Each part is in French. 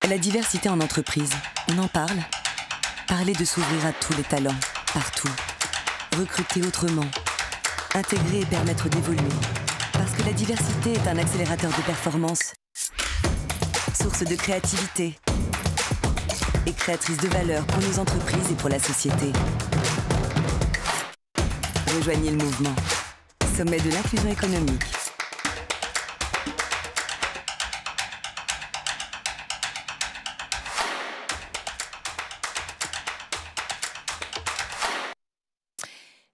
La diversité en entreprise, on en parle? Parler de s'ouvrir à tous les talents, partout. Recruter autrement. Intégrer et permettre d'évoluer. Parce que la diversité est un accélérateur de performance. Source de créativité. Et créatrice de valeur pour nos entreprises et pour la société. Rejoignez le mouvement. Sommet de l'inclusion économique.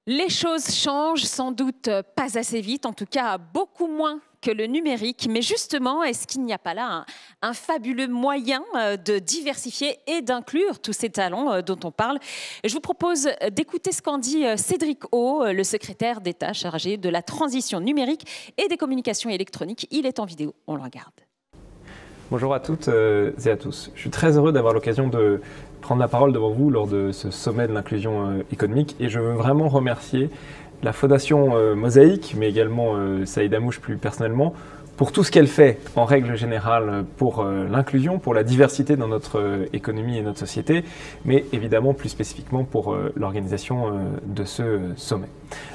Les choses changent sans doute pas assez vite, en tout cas beaucoup moins que le numérique. Mais justement, est-ce qu'il n'y a pas là un fabuleux moyen de diversifier et d'inclure tous ces talents dont on parle? Je vous propose d'écouter ce qu'en dit Cédric O, le secrétaire d'État chargé de la transition numérique et des communications électroniques. Il est en vidéo, on le regarde. Bonjour à toutes et à tous. Je suis très heureux d'avoir l'occasion de prendre la parole devant vous lors de ce sommet de l'inclusion économique et je veux vraiment remercier la Fondation Mosaïque, mais également Saïd Amouche plus personnellement, pour tout ce qu'elle fait en règle générale pour l'inclusion, pour la diversité dans notre économie et notre société, mais évidemment plus spécifiquement pour l'organisation de ce sommet.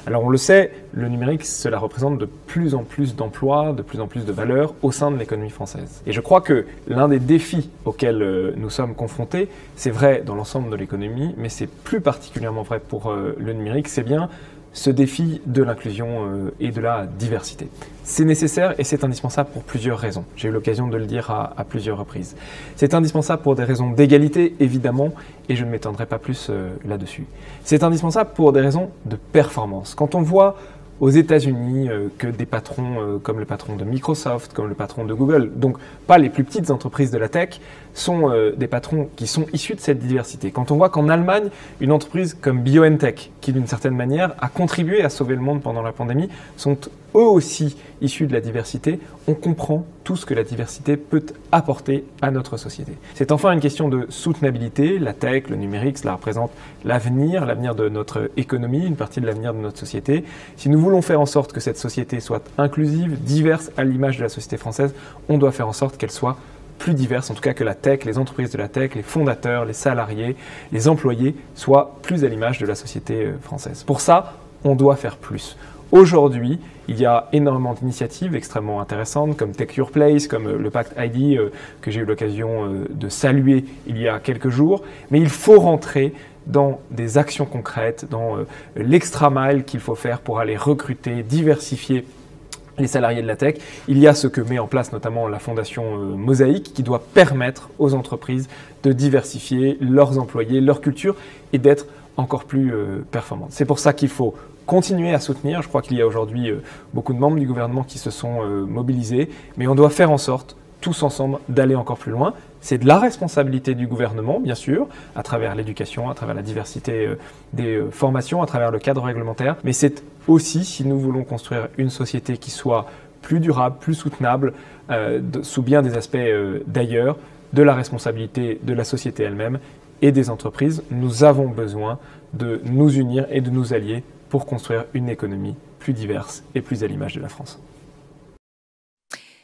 Alors on le sait, le numérique, cela représente de plus en plus d'emplois, de plus en plus de valeurs au sein de l'économie française. Et je crois que l'un des défis auxquels nous sommes confrontés, c'est vrai dans l'ensemble de l'économie, mais c'est plus particulièrement vrai pour le numérique, c'est bien ce défi de l'inclusion et de la diversité. C'est nécessaire et c'est indispensable pour plusieurs raisons. J'ai eu l'occasion de le dire à plusieurs reprises. C'est indispensable pour des raisons d'égalité, évidemment, et je ne m'étendrai pas plus là-dessus. C'est indispensable pour des raisons de performance. Quand on voit aux États-Unis que des patrons comme le patron de Microsoft, comme le patron de Google, donc pas les plus petites entreprises de la tech, sont des patrons qui sont issus de cette diversité. Quand on voit qu'en Allemagne, une entreprise comme BioNTech, qui d'une certaine manière a contribué à sauver le monde pendant la pandémie, sont eux aussi issus de la diversité, on comprend tout ce que la diversité peut apporter à notre société. C'est enfin une question de soutenabilité. La tech, le numérique, cela représente l'avenir de notre économie, une partie de l'avenir de notre société. Si nous voulons faire en sorte que cette société soit inclusive, diverse à l'image de la société française, on doit faire en sorte qu'elle soit plus diverse, en tout cas que la tech, les entreprises de la tech, les fondateurs, les salariés, les employés soient plus à l'image de la société française. Pour ça, on doit faire plus. Aujourd'hui, il y a énormément d'initiatives extrêmement intéressantes comme Take Your Place, comme le Pacte ID que j'ai eu l'occasion de saluer il y a quelques jours. Mais il faut rentrer dans des actions concrètes, dans l'extra mile qu'il faut faire pour aller recruter, diversifier les salariés de la tech. Il y a ce que met en place notamment la Fondation Mosaïque qui doit permettre aux entreprises de diversifier leurs employés, leur culture et d'être encore plus performantes. C'est pour ça qu'il faut continuer à soutenir. Je crois qu'il y a aujourd'hui beaucoup de membres du gouvernement qui se sont mobilisés, mais on doit faire en sorte, tous ensemble, d'aller encore plus loin. C'est de la responsabilité du gouvernement, bien sûr, à travers l'éducation, à travers la diversité des formations, à travers le cadre réglementaire, mais c'est aussi, si nous voulons construire une société qui soit plus durable, plus soutenable, sous bien des aspects d'ailleurs, de la responsabilité de la société elle-même et des entreprises, nous avons besoin de nous unir et de nous allier pour construire une économie plus diverse et plus à l'image de la France.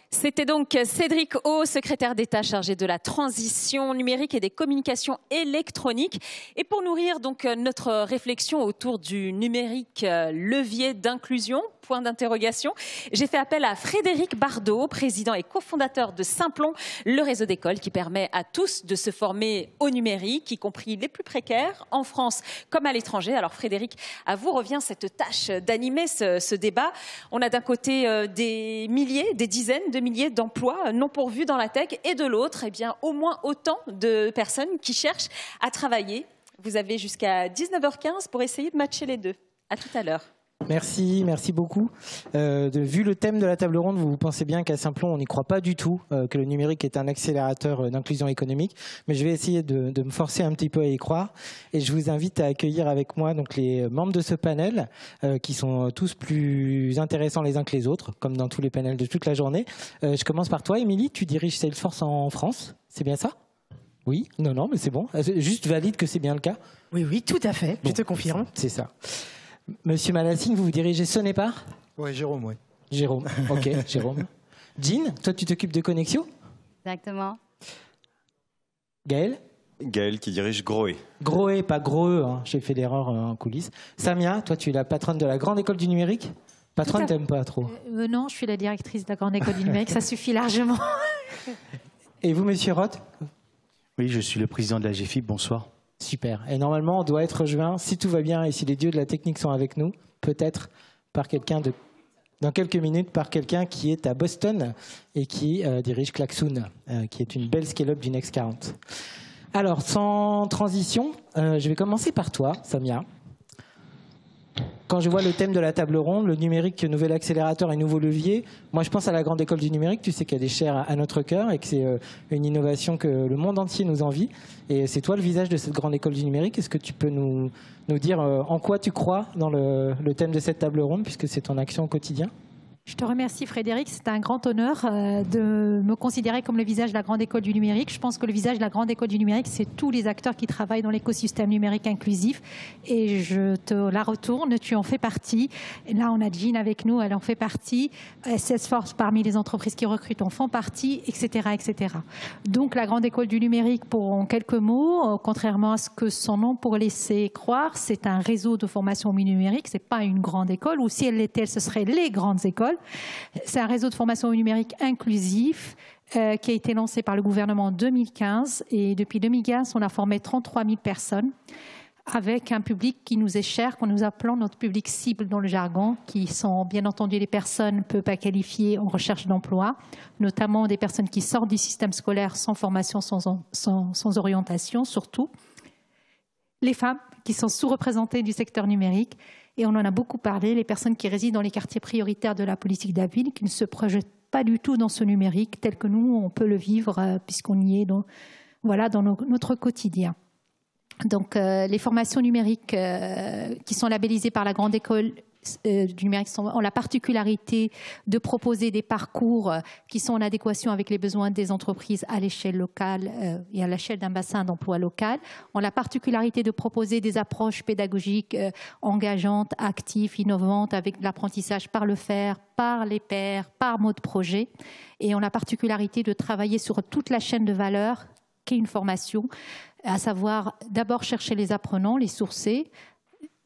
C'était donc Cédric O, secrétaire d'État chargé de la transition numérique et des communications électroniques. Et pour nourrir donc notre réflexion autour du numérique levier d'inclusion, point d'interrogation, j'ai fait appel à Frédéric Bardot, président et cofondateur de Simplon, le réseau d'écoles qui permet à tous de se former au numérique, y compris les plus précaires, en France comme à l'étranger. Alors Frédéric, à vous revient cette tâche d'animer ce débat. On a d'un côté des milliers, des dizaines de milliers d'emplois non pourvus dans la tech et de l'autre, eh bien, au moins autant de personnes qui cherchent à travailler. Vous avez jusqu'à 19h15 pour essayer de matcher les deux. À tout à l'heure. Merci beaucoup. Vu le thème de la table ronde, vous pensez bien qu'à Simplon, on n'y croit pas du tout, que le numérique est un accélérateur d'inclusion économique. Mais je vais essayer de me forcer un petit peu à y croire. Et je vous invite à accueillir avec moi donc, les membres de ce panel, qui sont tous plus intéressants les uns que les autres, comme dans tous les panels de toute la journée. Je commence par toi, Émilie. Tu diriges Salesforce en France, c'est bien ça ? Oui ? Non, mais c'est bon. Juste valide que c'est bien le cas ? Oui, tout à fait. Bon, je te confirme. C'est ça. Monsieur Malassine, vous dirigez Sonepar ? Oui, Jérôme, oui. Jérôme, ok, Jérôme. Jean, toi tu t'occupes de Connexio ? Exactement. Gaël? Gaël qui dirige Groé. Groé, pas Groe, hein. J'ai fait l'erreur en coulisses. Samia, toi tu es la patronne de la Grande École du Numérique. Patronne, t'aimes pas trop? Non, je suis la directrice de la Grande École du Numérique, ça suffit largement. Et vous, monsieur Roth? Oui, je suis le président de la GFIP, bonsoir. Super. Et normalement, on doit être rejoint, si tout va bien et si les dieux de la technique sont avec nous, peut-être par quelqu'un de... dans quelques minutes, par quelqu'un qui est à Boston et qui dirige Klaxoon, qui est une belle scale-up du Next 40. Alors, sans transition, je vais commencer par toi, Samia. Quand je vois le thème de la table ronde, le numérique, nouvel accélérateur et nouveau levier, moi je pense à la Grande École du Numérique, tu sais qu'elle est chère à notre cœur et que c'est une innovation que le monde entier nous envie. Et c'est toi le visage de cette Grande École du Numérique. Est-ce que tu peux nous dire en quoi tu crois dans le thème de cette table ronde, puisque c'est ton action au quotidien? Je te remercie Frédéric, c'est un grand honneur de me considérer comme le visage de la Grande École du Numérique. Je pense que le visage de la Grande École du Numérique, c'est tous les acteurs qui travaillent dans l'écosystème numérique inclusif. Et je te la retourne, tu en fais partie. Et là, on a Jean avec nous, elle en fait partie. Salesforce, parmi les entreprises qui recrutent, en font partie, etc., etc. Donc, la Grande École du Numérique, en quelques mots, contrairement à ce que son nom pourrait laisser croire, c'est un réseau de formation au numérique, c'est pas une grande école, ou si elle l'était, ce seraient les grandes écoles. C'est un réseau de formation au numérique inclusif qui a été lancé par le gouvernement en 2015. Et depuis 2015, on a formé 33 000 personnes avec un public qui nous est cher, qu'on nous appelons notre public cible dans le jargon, qui sont bien entendu les personnes peu pas qualifiées en recherche d'emploi, notamment des personnes qui sortent du système scolaire sans formation, sans orientation surtout. Les femmes qui sont sous-représentées du secteur numérique. Et on en a beaucoup parlé, les personnes qui résident dans les quartiers prioritaires de la politique de la ville, qui ne se projettent pas du tout dans ce numérique tel que nous, on peut le vivre puisqu'on y est dans notre quotidien. Donc, les formations numériques qui sont labellisées par la Grande École du Numérique ont la particularité de proposer des parcours qui sont en adéquation avec les besoins des entreprises à l'échelle locale et à l'échelle d'un bassin d'emploi local, ont la particularité de proposer des approches pédagogiques engageantes, actives, innovantes, avec l'apprentissage par le faire, par les pairs, par mode projet, et ont la particularité de travailler sur toute la chaîne de valeur qu'est une formation, à savoir d'abord chercher les apprenants, les sourcer,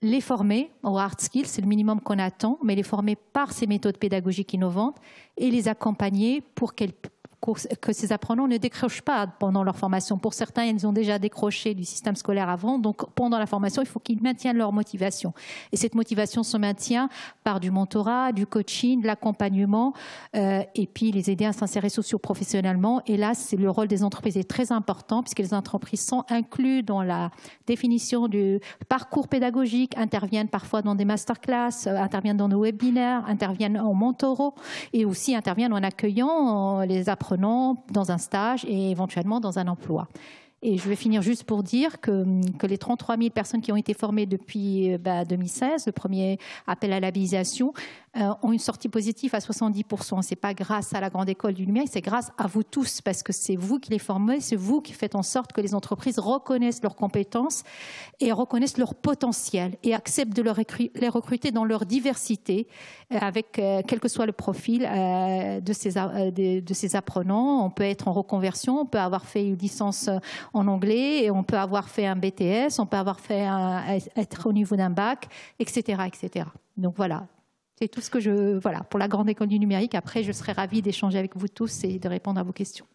les former aux hard skills, c'est le minimum qu'on attend, mais les former par ces méthodes pédagogiques innovantes et les accompagner pour que ces apprenants ne décrochent pas pendant leur formation. Pour certains, ils ont déjà décroché du système scolaire avant, donc pendant la formation, il faut qu'ils maintiennent leur motivation. Et cette motivation se maintient par du mentorat, du coaching, de l'accompagnement, et puis les aider à s'insérer socio-professionnellement. Et là, le rôle des entreprises est très important, puisque les entreprises sont incluses dans la définition du parcours pédagogique, interviennent parfois dans des masterclass, interviennent dans nos webinaires, interviennent en mentoraux, et aussi interviennent en accueillant les apprenants dans un stage et éventuellement dans un emploi. Et je vais finir juste pour dire que les 33 000 personnes qui ont été formées depuis 2016, le premier appel à l'habilitation, ont une sortie positive à 70%. Ce n'est pas grâce à la Grande École du Numérique, c'est grâce à vous tous, parce que c'est vous qui les formez, c'est vous qui faites en sorte que les entreprises reconnaissent leurs compétences et reconnaissent leur potentiel et acceptent de les recruter dans leur diversité, avec quel que soit le profil de ces apprenants. On peut être en reconversion, on peut avoir fait une licence en anglais, et on peut avoir fait un BTS, on peut avoir fait être au niveau d'un bac, etc., etc. Donc voilà. C'est tout ce que pour la Grande École du Numérique. Après, je serai ravie d'échanger avec vous tous et de répondre à vos questions.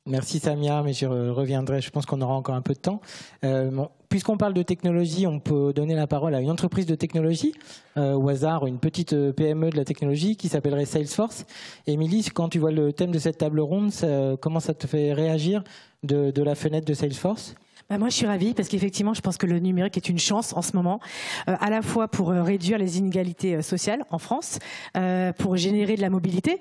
Merci Samia, mais je reviendrai, je pense qu'on aura encore un peu de temps. Puisqu'on parle de technologie, on peut donner la parole à une entreprise de technologie, au hasard, une petite PME de la technologie qui s'appellerait Salesforce. Émilie, quand tu vois le thème de cette table ronde, comment ça te fait réagir de la fenêtre de Salesforce ? Moi, je suis ravie parce qu'effectivement, je pense que le numérique est une chance en ce moment, à la fois pour réduire les inégalités sociales en France, pour générer de la mobilité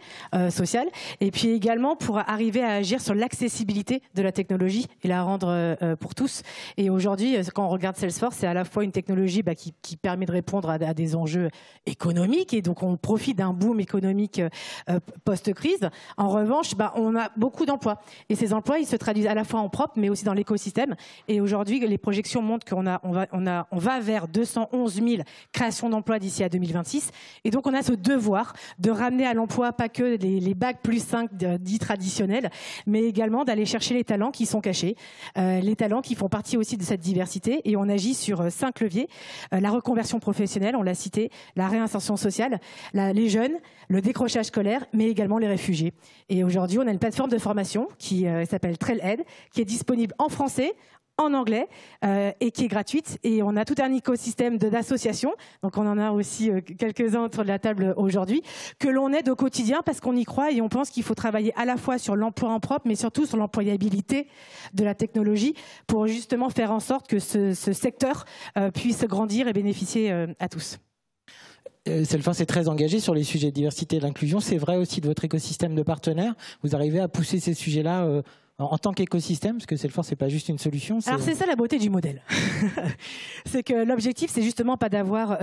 sociale, et puis également pour arriver à agir sur l'accessibilité de la technologie et la rendre pour tous. Et aujourd'hui, quand on regarde Salesforce, c'est à la fois une technologie qui permet de répondre à des enjeux économiques, et donc on profite d'un boom économique post-crise. En revanche, on a beaucoup d'emplois, et ces emplois, ils se traduisent à la fois en propre, mais aussi dans l'écosystème. Et aujourd'hui, les projections montrent qu'on va vers 211 000 créations d'emplois d'ici à 2026. Et donc, on a ce devoir de ramener à l'emploi pas que les bacs plus 5 dits traditionnels, mais également d'aller chercher les talents qui sont cachés, les talents qui font partie aussi de cette diversité. Et on agit sur 5 leviers. La reconversion professionnelle, on l'a cité, la réinsertion sociale, les jeunes, le décrochage scolaire, mais également les réfugiés. Et aujourd'hui, on a une plateforme de formation qui s'appelle Trailhead, qui est disponible en français, en anglais et qui est gratuite. Et on a tout un écosystème d'associations, donc on en a aussi quelques-uns autour de la table aujourd'hui, que l'on aide au quotidien parce qu'on y croit et on pense qu'il faut travailler à la fois sur l'emploi en propre, mais surtout sur l'employabilité de la technologie pour justement faire en sorte que ce secteur puisse grandir et bénéficier à tous. Cellforce est très engagé sur les sujets de diversité et d'inclusion. C'est vrai aussi de votre écosystème de partenaires. Vous arrivez à pousser ces sujets-là en tant qu'écosystème, parce que Cellforce, c'est pas juste une solution. Alors c'est ça la beauté du modèle. C'est que l'objectif, c'est justement pas d'avoir,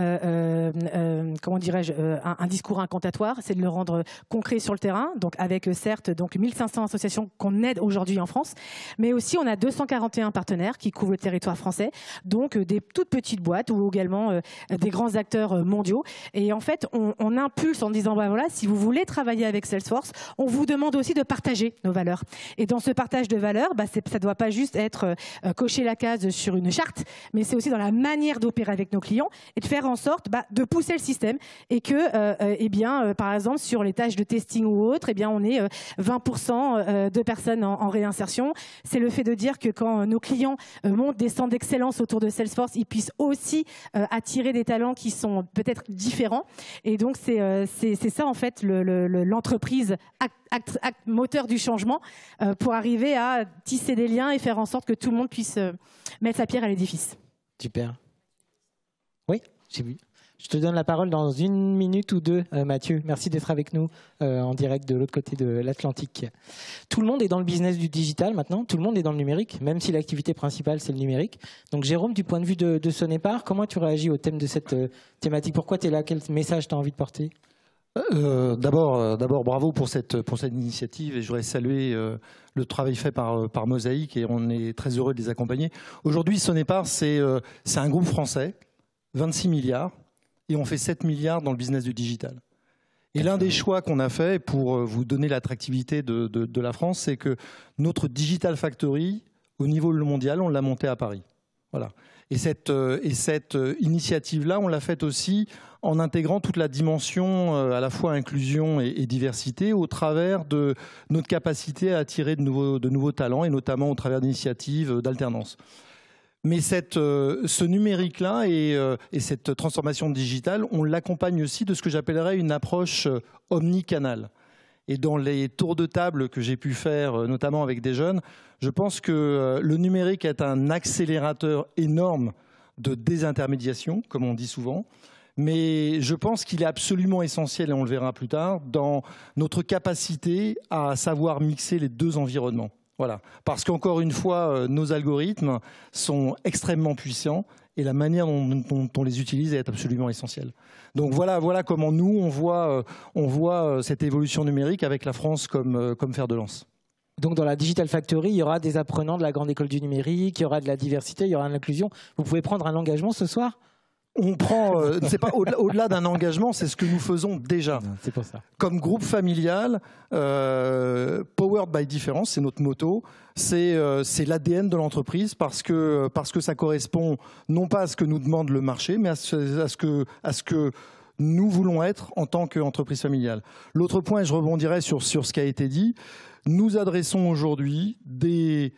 comment dirais-je, un discours incantatoire, c'est de le rendre concret sur le terrain. Donc avec certes donc 1500 associations qu'on aide aujourd'hui en France, mais aussi on a 241 partenaires qui couvrent le territoire français, donc des toutes petites boîtes ou également des grands acteurs mondiaux. Et en fait, on impulse en disant bah voilà, si vous voulez travailler avec Salesforce, on vous demande aussi de partager nos valeurs. Et dans ce partage de valeurs, ça ne doit pas juste être cocher la case sur une charte, mais c'est aussi dans la manière d'opérer avec nos clients et de faire en sorte de pousser le système et que, par exemple, sur les tâches de testing ou autres, on est 20% de personnes en réinsertion. C'est le fait de dire que quand nos clients montent des centres d'excellence autour de Salesforce, ils puissent aussi attirer des talents qui sont peut-être différents. Et donc, c'est ça, en fait, l'entreprise moteur du changement pour arriver à tisser des liens et faire en sorte que tout le monde puisse mettre sa pierre à l'édifice. Super. Oui, j'ai vu. Je te donne la parole dans 1 minute ou 2, Mathieu. Merci d'être avec nous en direct de l'autre côté de l'Atlantique. Tout le monde est dans le business du digital maintenant, tout le monde est dans le numérique, même si l'activité principale c'est le numérique. Donc Jérôme, du point de vue de Sonepar, comment tu réagis au thème de cette thématique? Pourquoi tu es là? Quel message tu as envie de porter? D'abord, bravo pour cette initiative et je voudrais saluer le travail fait par Mosaïque et on est très heureux de les accompagner. Aujourd'hui, Sonepar, c'est un groupe français, 26 milliards et on fait 7 milliards dans le business du digital. Et l'un des choix qu'on a fait pour vous donner l'attractivité de la France, c'est que notre Digital Factory, au niveau mondial, on l'a monté à Paris. Voilà. Et cette initiative-là, on l'a faite aussi en intégrant toute la dimension à la fois inclusion et diversité au travers de notre capacité à attirer de nouveaux talents et notamment au travers d'initiatives d'alternance. Mais ce numérique-là et cette transformation digitale, on l'accompagne aussi de ce que j'appellerais une approche omnicanal. Et dans les tours de table que j'ai pu faire, notamment avec des jeunes, je pense que le numérique est un accélérateur énorme de désintermédiation, comme on dit souvent. Mais je pense qu'il est absolument essentiel, et on le verra plus tard, dans notre capacité à savoir mixer les deux environnements. Voilà. Parce qu'encore une fois, nos algorithmes sont extrêmement puissants et la manière dont on les utilise est absolument essentielle. Donc voilà comment nous, on voit cette évolution numérique avec la France comme fer de lance. Donc dans la Digital Factory, il y aura des apprenants de la grande école du numérique, il y aura de la diversité, il y aura de l'inclusion. Vous pouvez prendre un engagement ce soir ? On prend, c'est pas au-delà d'un engagement, c'est ce que nous faisons déjà. C'est pour ça. Comme groupe familial, Powered by Difference, c'est notre motto. C'est l'ADN de l'entreprise parce que ça correspond non pas à ce que nous demande le marché, mais à ce que nous voulons être en tant qu'entreprise familiale. L'autre point, et je rebondirai sur ce qui a été dit, nous adressons aujourd'hui des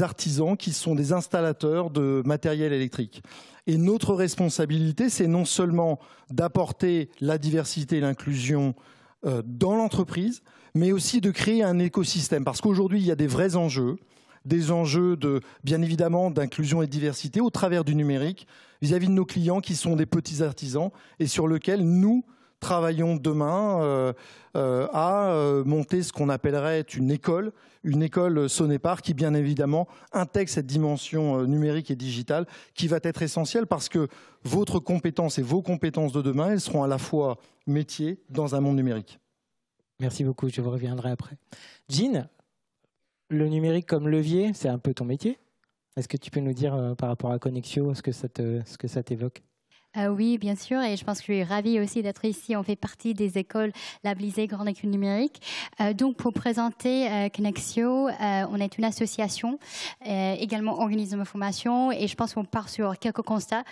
artisans qui sont des installateurs de matériel électrique. Et notre responsabilité, c'est non seulement d'apporter la diversité et l'inclusion dans l'entreprise, mais aussi de créer un écosystème. Parce qu'aujourd'hui, il y a des vrais enjeux, bien évidemment, d'inclusion et de diversité au travers du numérique, vis-à-vis de nos clients qui sont des petits artisans et sur lesquels nous travaillons demain à monter ce qu'on appellerait une école Sonepar qui, bien évidemment, intègre cette dimension numérique et digitale qui va être essentielle parce que votre compétence et vos compétences de demain, elles seront à la fois métiers dans un monde numérique. Merci beaucoup, je vous reviendrai après. Jean, le numérique comme levier, c'est un peu ton métier ? Est-ce que tu peux nous dire par rapport à Connexio ce que ça t'évoque? Oui, bien sûr, et je pense que je suis ravie aussi d'être ici. On fait partie des écoles labellisées Grande École Numérique. Donc, pour présenter Connexio, on est une association, également organisme de formation, et je pense qu'on part sur quelques constats.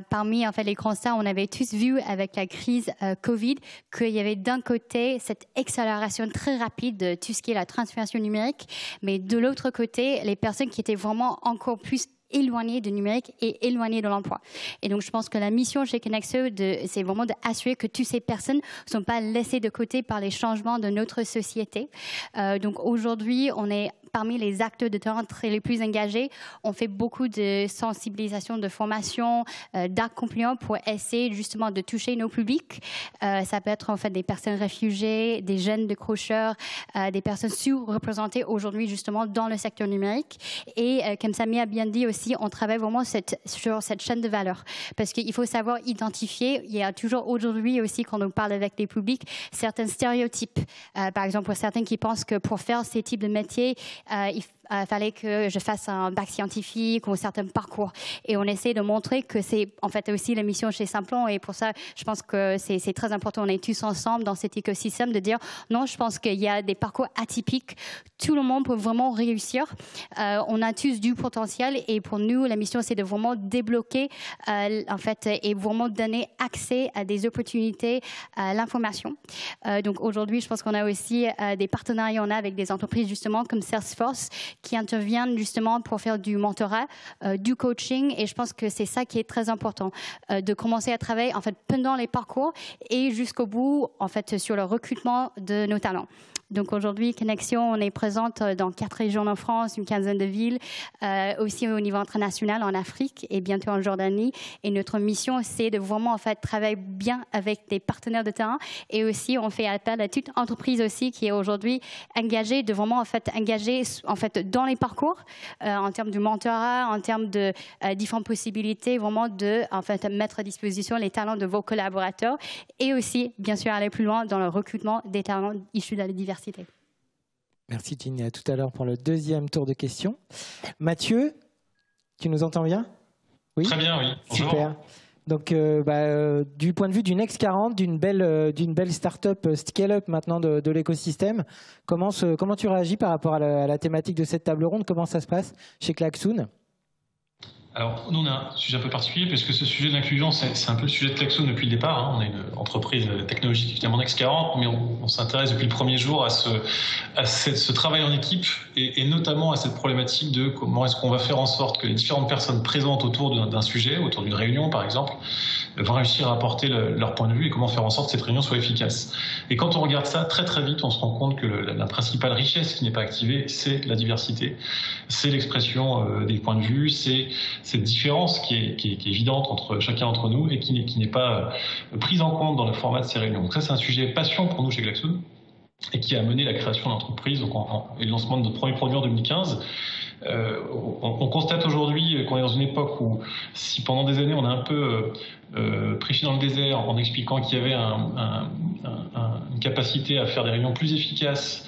Parmi en fait, les constats, on avait tous vu avec la crise Covid qu'il y avait d'un côté cette accélération très rapide de tout ce qui est la transformation numérique, mais de l'autre côté, les personnes qui étaient vraiment encore plus éloignées du numérique et éloignées de l'emploi. Et donc, je pense que la mission chez Connexio, c'est vraiment d'assurer que toutes ces personnes ne sont pas laissées de côté par les changements de notre société. Donc, aujourd'hui, on est parmi les acteurs de terrain les plus engagés. On fait beaucoup de sensibilisation, de formation, d'accompagnement pour essayer justement de toucher nos publics. Ça peut être en fait des personnes réfugiées, des jeunes décrocheurs, des personnes sous-représentées aujourd'hui justement dans le secteur numérique. Et comme Samy a bien dit aussi, on travaille vraiment sur cette chaîne de valeur. Parce qu'il faut savoir identifier, il y a toujours aujourd'hui aussi quand on parle avec les publics, certains stéréotypes. Par exemple, pour certains qui pensent que pour faire ces types de métiers, il fallait que je fasse un bac scientifique ou un certain parcours. Et on essaie de montrer que c'est en fait aussi la mission chez Simplon. Et pour ça, je pense que c'est très important. On est tous ensemble dans cet écosystème de dire non, je pense qu'il y a des parcours atypiques. Tout le monde peut vraiment réussir. On a tous du potentiel. Et pour nous, la mission, c'est de vraiment débloquer en fait et vraiment donner accès à des opportunités à l'information. Donc aujourd'hui, je pense qu'on a aussi des partenariats avec des entreprises justement comme Salesforce qui interviennent justement pour faire du mentorat, du coaching, et je pense que c'est ça qui est très important, de commencer à travailler en fait pendant les parcours et jusqu'au bout en fait sur le recrutement de nos talents. Donc aujourd'hui, Connexio, on est présente dans 4 régions en France, une quinzaine de villes, aussi au niveau international en Afrique et bientôt en Jordanie. Et notre mission, c'est de vraiment en fait travailler bien avec des partenaires de terrain. Et aussi, on fait appel à toute entreprise aussi qui est aujourd'hui engagée, de vraiment en fait engager en fait dans les parcours, en termes de mentorat, en termes de différentes possibilités, vraiment de en fait mettre à disposition les talents de vos collaborateurs et aussi, bien sûr, aller plus loin dans le recrutement des talents issus de la diversité. Merci Ginny, à tout à l'heure pour le deuxième tour de questions. Mathieu, tu nous entends bien? Oui. Très bien, oui. Bonjour. Super. Donc, du point de vue du Next 40, d'une belle start-up scale-up maintenant de l'écosystème, comment tu réagis par rapport à la thématique de cette table ronde? Comment ça se passe chez Klaxoon? Alors, nous, on a un sujet un peu particulier, parce que ce sujet d'inclusion, c'est un peu le sujet de Klaxoon depuis le départ. Hein. On est une entreprise technologique, évidemment, Next 40, mais on s'intéresse depuis le premier jour à ce travail en équipe, et notamment à cette problématique de comment est-ce qu'on va faire en sorte que les différentes personnes présentes autour d'un sujet, autour d'une réunion, par exemple, vont réussir à apporter leur point de vue, et comment faire en sorte que cette réunion soit efficace. Et quand on regarde ça, très très vite, on se rend compte que la principale richesse qui n'est pas activée, c'est la diversité. C'est l'expression des points de vue, c'est cette différence qui est évidente entre chacun d'entre nous et qui n'est pas prise en compte dans le format de ces réunions. Donc ça, c'est un sujet passion pour nous chez Klaxoon et qui a mené la création d'entreprises et le lancement de notre premier produit en 2015. On constate aujourd'hui qu'on est dans une époque où, si pendant des années on a un peu prêché dans le désert en expliquant qu'il y avait une capacité à faire des réunions plus efficaces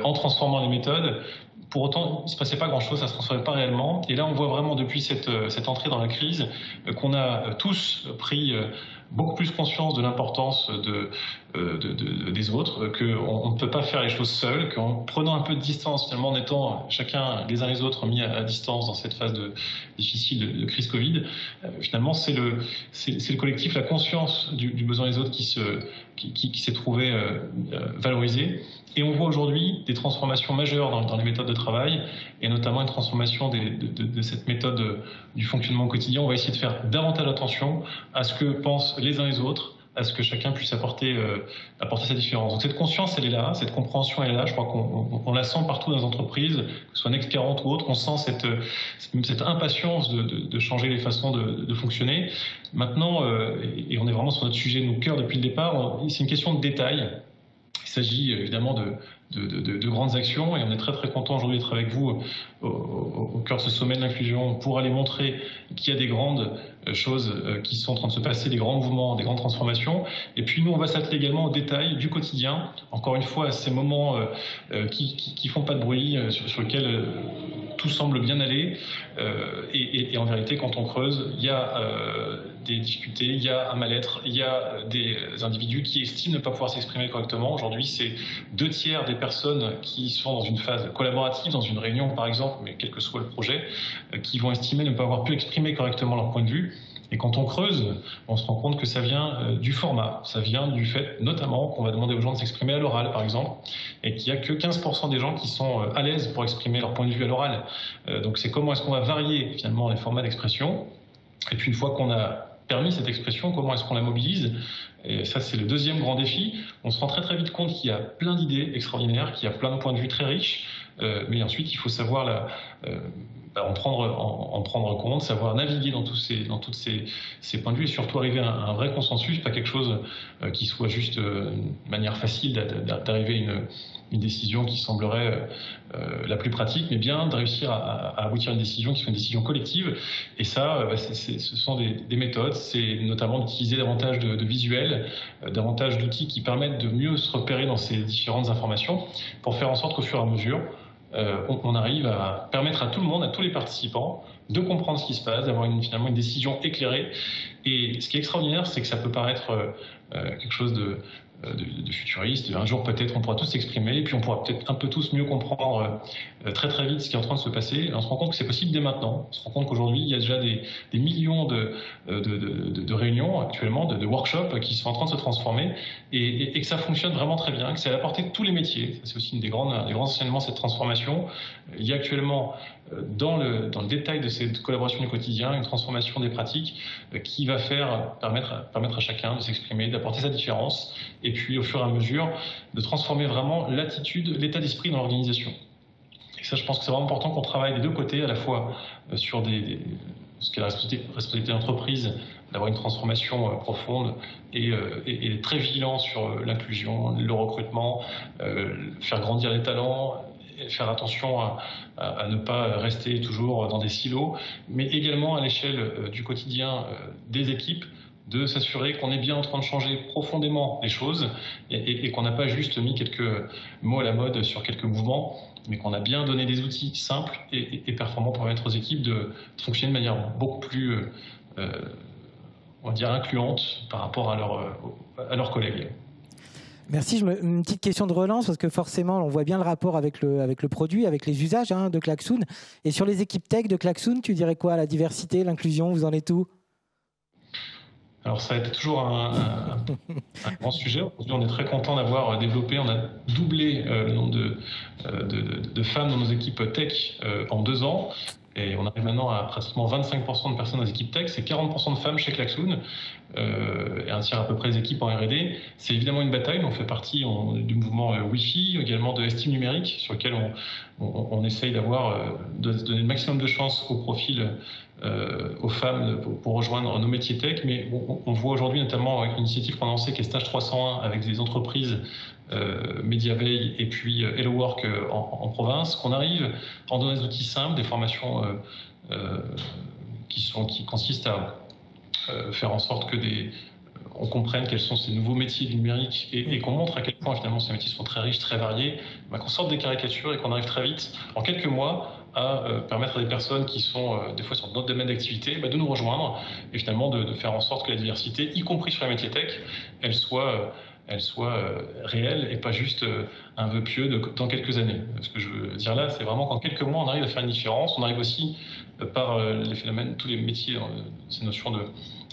en transformant les méthodes, pour autant, il ne se passait pas grand-chose, ça ne se transformait pas réellement. Et là, on voit vraiment depuis cette entrée dans la crise qu'on a tous pris beaucoup plus conscience de l'importance des autres, qu'on ne peut pas faire les choses seuls, qu'en prenant un peu de distance, finalement en étant chacun les uns les autres mis à distance dans cette phase difficile de crise Covid, finalement c'est le collectif, la conscience du besoin des autres qui s'est trouvé valorisé. Et on voit aujourd'hui des transformations majeures dans les méthodes de travail, et notamment une transformation de cette méthode du fonctionnement au quotidien. On va essayer de faire davantage attention à ce que pensent les uns les autres, à ce que chacun puisse apporter sa différence. Donc cette conscience, elle est là, cette compréhension, elle est là. Je crois qu'on la sent partout dans les entreprises, que ce soit Next 40 ou autre. On sent cette impatience de changer les façons de fonctionner. Maintenant, et on est vraiment sur notre sujet, nos cœurs depuis le départ, c'est une question de détail. Il s'agit évidemment de grandes actions, et on est très très content aujourd'hui d'être avec vous au cœur de ce sommet de l'inclusion pour aller montrer qu'il y a des grandes choses qui sont en train de se passer, des grands mouvements, des grandes transformations. Et puis nous, on va s'atteler également aux détails du quotidien, encore une fois à ces moments qui font pas de bruit, sur lesquels tout semble bien aller. Et en vérité, quand on creuse, il y a des difficultés, il y a un mal-être, il y a des individus qui estiment ne pas pouvoir s'exprimer correctement. Aujourd'hui, c'est 2/3 des personnes qui sont dans une phase collaborative, dans une réunion par exemple, mais quel que soit le projet, qui vont estimer ne pas avoir pu exprimer correctement leur point de vue. Et quand on creuse, on se rend compte que ça vient du format, ça vient du fait notamment qu'on va demander aux gens de s'exprimer à l'oral par exemple, et qu'il n'y a que 15% des gens qui sont à l'aise pour exprimer leur point de vue à l'oral. Donc c'est comment est-ce qu'on va varier finalement les formats d'expression, et puis une fois qu'on a permis cette expression, comment est-ce qu'on la mobilise? Et ça, c'est le deuxième grand défi. On se rend très très vite compte qu'il y a plein d'idées extraordinaires, qu'il y a plein de points de vue très riches, mais ensuite il faut savoir en prendre compte, savoir naviguer dans tous ces points de vue et surtout arriver à un vrai consensus, pas quelque chose qui soit juste une manière facile d'arriver à une décision qui semblerait la plus pratique, mais bien de réussir à aboutir à une décision qui soit une décision collective. Et ça, ce sont des méthodes, c'est notamment d'utiliser davantage de visuels, davantage d'outils qui permettent de mieux se repérer dans ces différentes informations pour faire en sorte qu'au fur et à mesure, on arrive à permettre à tout le monde, à tous les participants, de comprendre ce qui se passe, d'avoir finalement une décision éclairée. Et ce qui est extraordinaire, c'est que ça peut paraître quelque chose de futuriste. Un jour, peut-être, on pourra tous s'exprimer, et puis on pourra peut-être un peu tous mieux comprendre très très vite ce qui est en train de se passer. Et on se rend compte que c'est possible dès maintenant. On se rend compte qu'aujourd'hui, il y a déjà des millions de réunions actuellement, de workshops qui sont en train de se transformer, et que ça fonctionne vraiment très bien, que c'est à la portée de tous les métiers. C'est aussi un des grands enseignements de cette transformation. Il y a actuellement, dans le détail de cette collaboration du quotidien, une transformation des pratiques qui va permettre à chacun de s'exprimer, d'apporter sa différence, et puis au fur et à mesure de transformer vraiment l'attitude, l'état d'esprit dans l'organisation. Et ça, je pense que c'est vraiment important qu'on travaille des deux côtés, à la fois sur ce qu'est la responsabilité d'entreprise, d'avoir une transformation profonde et très vigilant sur l'inclusion, le recrutement, faire grandir les talents, faire attention à ne pas rester toujours dans des silos, mais également à l'échelle du quotidien des équipes, de s'assurer qu'on est bien en train de changer profondément les choses et qu'on n'a pas juste mis quelques mots à la mode sur quelques mouvements, mais qu'on a bien donné des outils simples et performants pour permettre aux équipes de fonctionner de manière beaucoup plus, on va dire, incluante par rapport à leurs collègues. Merci. Une petite question de relance, parce que forcément, on voit bien le rapport avec le produit, avec les usages de Klaxoon. Et sur les équipes tech de Klaxoon, tu dirais quoi? La diversité, l'inclusion, vous en êtes où? Alors ça a été toujours un grand sujet. Aujourd'hui, on est très content d'avoir développé, on a doublé le nombre de femmes dans nos équipes tech en 2 ans. Et on arrive maintenant à pratiquement 25% de personnes dans les équipes tech, c'est 40% de femmes chez Klaxoon, et un tiers à peu près des équipes en R&D. C'est évidemment une bataille, on fait partie du mouvement Wi-Fi, également de Estime numérique, sur lequel on essaye de donner le maximum de chances au profil aux femmes pour rejoindre nos métiers tech. Mais on voit aujourd'hui notamment une initiative qu'on a lancée qui est Stage 301 avec des entreprises Mediaveil et puis Hello Work en province, qu'on arrive en donnant des outils simples, des formations qui consistent à faire en sorte que on comprenne quels sont ces nouveaux métiers du numérique et qu'on montre à quel point finalement ces métiers sont très riches, très variés, qu'on sorte des caricatures et qu'on arrive très vite, en quelques mois, à permettre à des personnes qui sont des fois sur d'autres domaines d'activité de nous rejoindre et finalement de faire en sorte que la diversité, y compris sur les métiers tech, elle soit réelle et pas juste un vœu pieux dans quelques années. Ce que je veux dire là, c'est vraiment qu'en quelques mois, on arrive à faire une différence. On arrive aussi, par les phénomènes, tous les métiers, ces notions de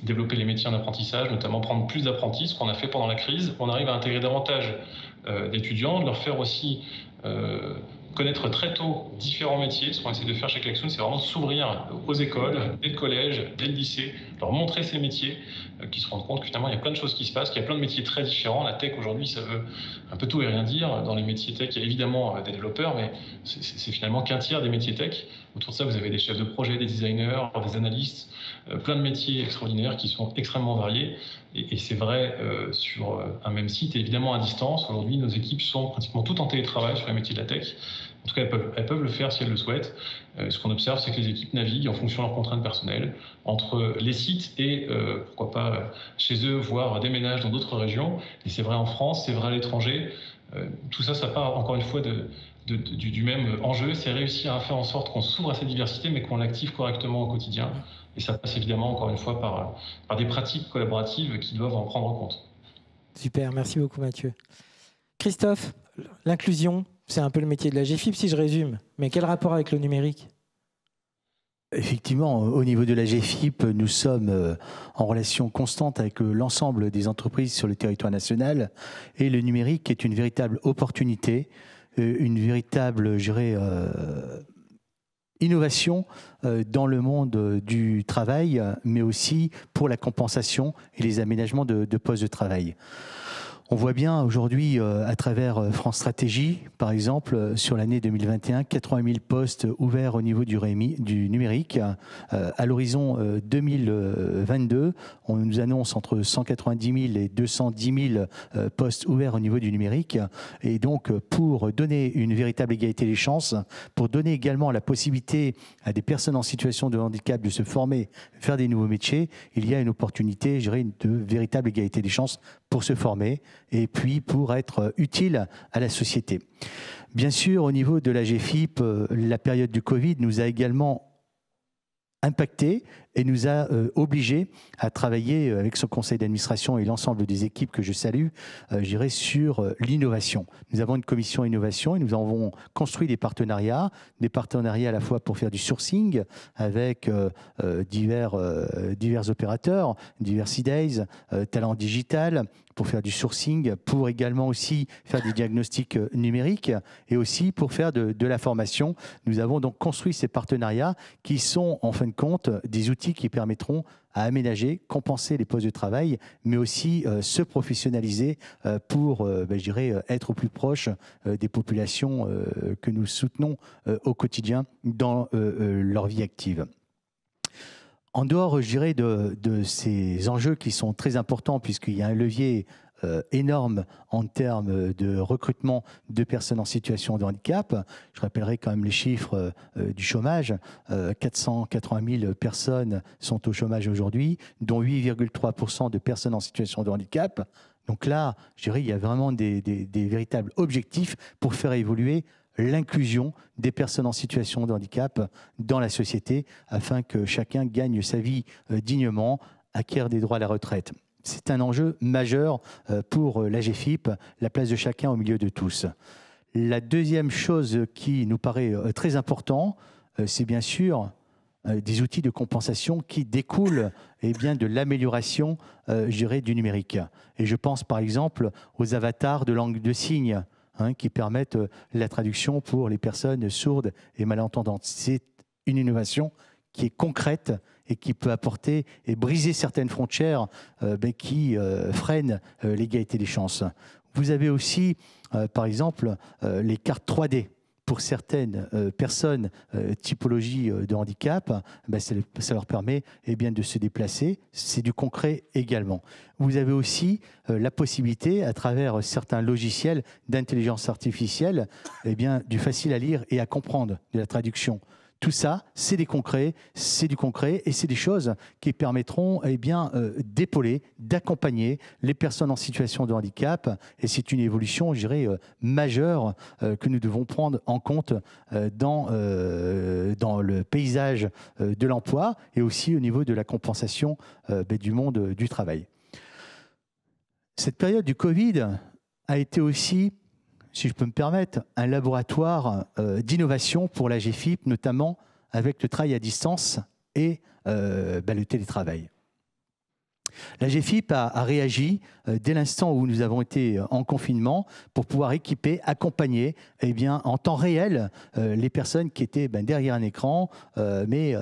développer les métiers en apprentissage, notamment prendre plus d'apprentis, ce qu'on a fait pendant la crise. On arrive à intégrer davantage d'étudiants, de leur faire aussi connaître très tôt différents métiers. Ce qu'on essaie de faire chez Klaxoon, c'est vraiment de s'ouvrir aux écoles, dès le collège, dès le lycée, leur montrer ces métiers, qui se rendent compte que finalement il y a plein de choses qui se passent, qu'il y a plein de métiers très différents. La tech aujourd'hui, ça veut un peu tout et rien dire. Dans les métiers tech, il y a évidemment des développeurs, mais c'est finalement qu'un tiers des métiers tech. Autour de ça, vous avez des chefs de projet, des designers, des analystes, plein de métiers extraordinaires qui sont extrêmement variés. Et c'est vrai sur un même site et évidemment à distance. Aujourd'hui, nos équipes sont pratiquement toutes en télétravail sur les métiers de la tech. En tout cas, elles peuvent le faire si elles le souhaitent. Ce qu'on observe, c'est que les équipes naviguent en fonction de leurs contraintes personnelles entre les sites et, pourquoi pas, chez eux, voire déménagent dans d'autres régions. Et c'est vrai en France, c'est vrai à l'étranger. Tout ça, ça part encore une fois du même enjeu, c'est réussir à faire en sorte qu'on s'ouvre à cette diversité, mais qu'on l'active correctement au quotidien. Et ça passe évidemment, encore une fois, par des pratiques collaboratives qui doivent en prendre en compte. Super, merci beaucoup Mathieu. Christophe, l'inclusion, c'est un peu le métier de la GFIP si je résume, mais quel rapport avec le numérique ? Effectivement, au niveau de la GFIP, nous sommes en relation constante avec l'ensemble des entreprises sur le territoire national et le numérique est une véritable opportunité, une véritable, je dirais, innovation dans le monde du travail, mais aussi pour la compensation et les aménagements de postes de travail. On voit bien aujourd'hui, à travers France Stratégie, par exemple, sur l'année 2021, 80 000 postes ouverts au niveau du numérique. À l'horizon 2022, on nous annonce entre 190 000 et 210 000 postes ouverts au niveau du numérique. Et donc, pour donner une véritable égalité des chances, pour donner également la possibilité à des personnes en situation de handicap de se former, faire des nouveaux métiers, il y a une opportunité, je dirais, de véritable égalité des chances pour se former et puis pour être utile à la société. Bien sûr, au niveau de la GFIP, la période du Covid nous a également impacté et nous a obligés à travailler avec son conseil d'administration et l'ensemble des équipes que je salue, je dirais, sur l'innovation. Nous avons une commission innovation et nous avons construit des partenariats à la fois pour faire du sourcing avec divers opérateurs, Diversity Days, Talent Digital, pour faire du sourcing, pour également aussi faire des diagnostics numériques et aussi pour faire de la formation. Nous avons donc construit ces partenariats qui sont en fin de compte des outils qui permettront à aménager, compenser les postes de travail, mais aussi se professionnaliser pour, je dirais, être au plus proche des populations que nous soutenons au quotidien dans leur vie active. En dehors, je dirais, de ces enjeux qui sont très importants, puisqu'il y a un levier énorme en termes de recrutement de personnes en situation de handicap. Je rappellerai quand même les chiffres du chômage. 480 000 personnes sont au chômage aujourd'hui, dont 8,3% de personnes en situation de handicap. Donc là, je dirais, il y a vraiment des véritables objectifs pour faire évoluer l'inclusion des personnes en situation de handicap dans la société afin que chacun gagne sa vie dignement, acquiert des droits à la retraite. C'est un enjeu majeur pour la GFIP, la place de chacun au milieu de tous. La deuxième chose qui nous paraît très important, c'est bien sûr des outils de compensation qui découlent de l'amélioration je dirais, du numérique. Et je pense par exemple aux avatars de langue de signes, qui permettent la traduction pour les personnes sourdes et malentendantes. C'est une innovation qui est concrète et qui peut apporter et briser certaines frontières qui freinent l'égalité des chances. Vous avez aussi, par exemple, les cartes 3D. Pour certaines personnes, typologie de handicap, ça leur permet de se déplacer. C'est du concret également. Vous avez aussi la possibilité, à travers certains logiciels d'intelligence artificielle, du facile à lire et à comprendre, de la traduction. Tout ça, c'est du concret et c'est des choses qui permettront d'épauler, d'accompagner les personnes en situation de handicap. Et c'est une évolution, je dirais, majeure que nous devons prendre en compte dans le paysage de l'emploi et aussi au niveau de la compensation du monde du travail. Cette période du Covid a été aussi, si je peux me permettre, un laboratoire d'innovation pour la GFIP, notamment avec le travail à distance et le télétravail. La GFIP a réagi dès l'instant où nous avons été en confinement pour pouvoir équiper, accompagner en temps réel les personnes qui étaient derrière un écran, mais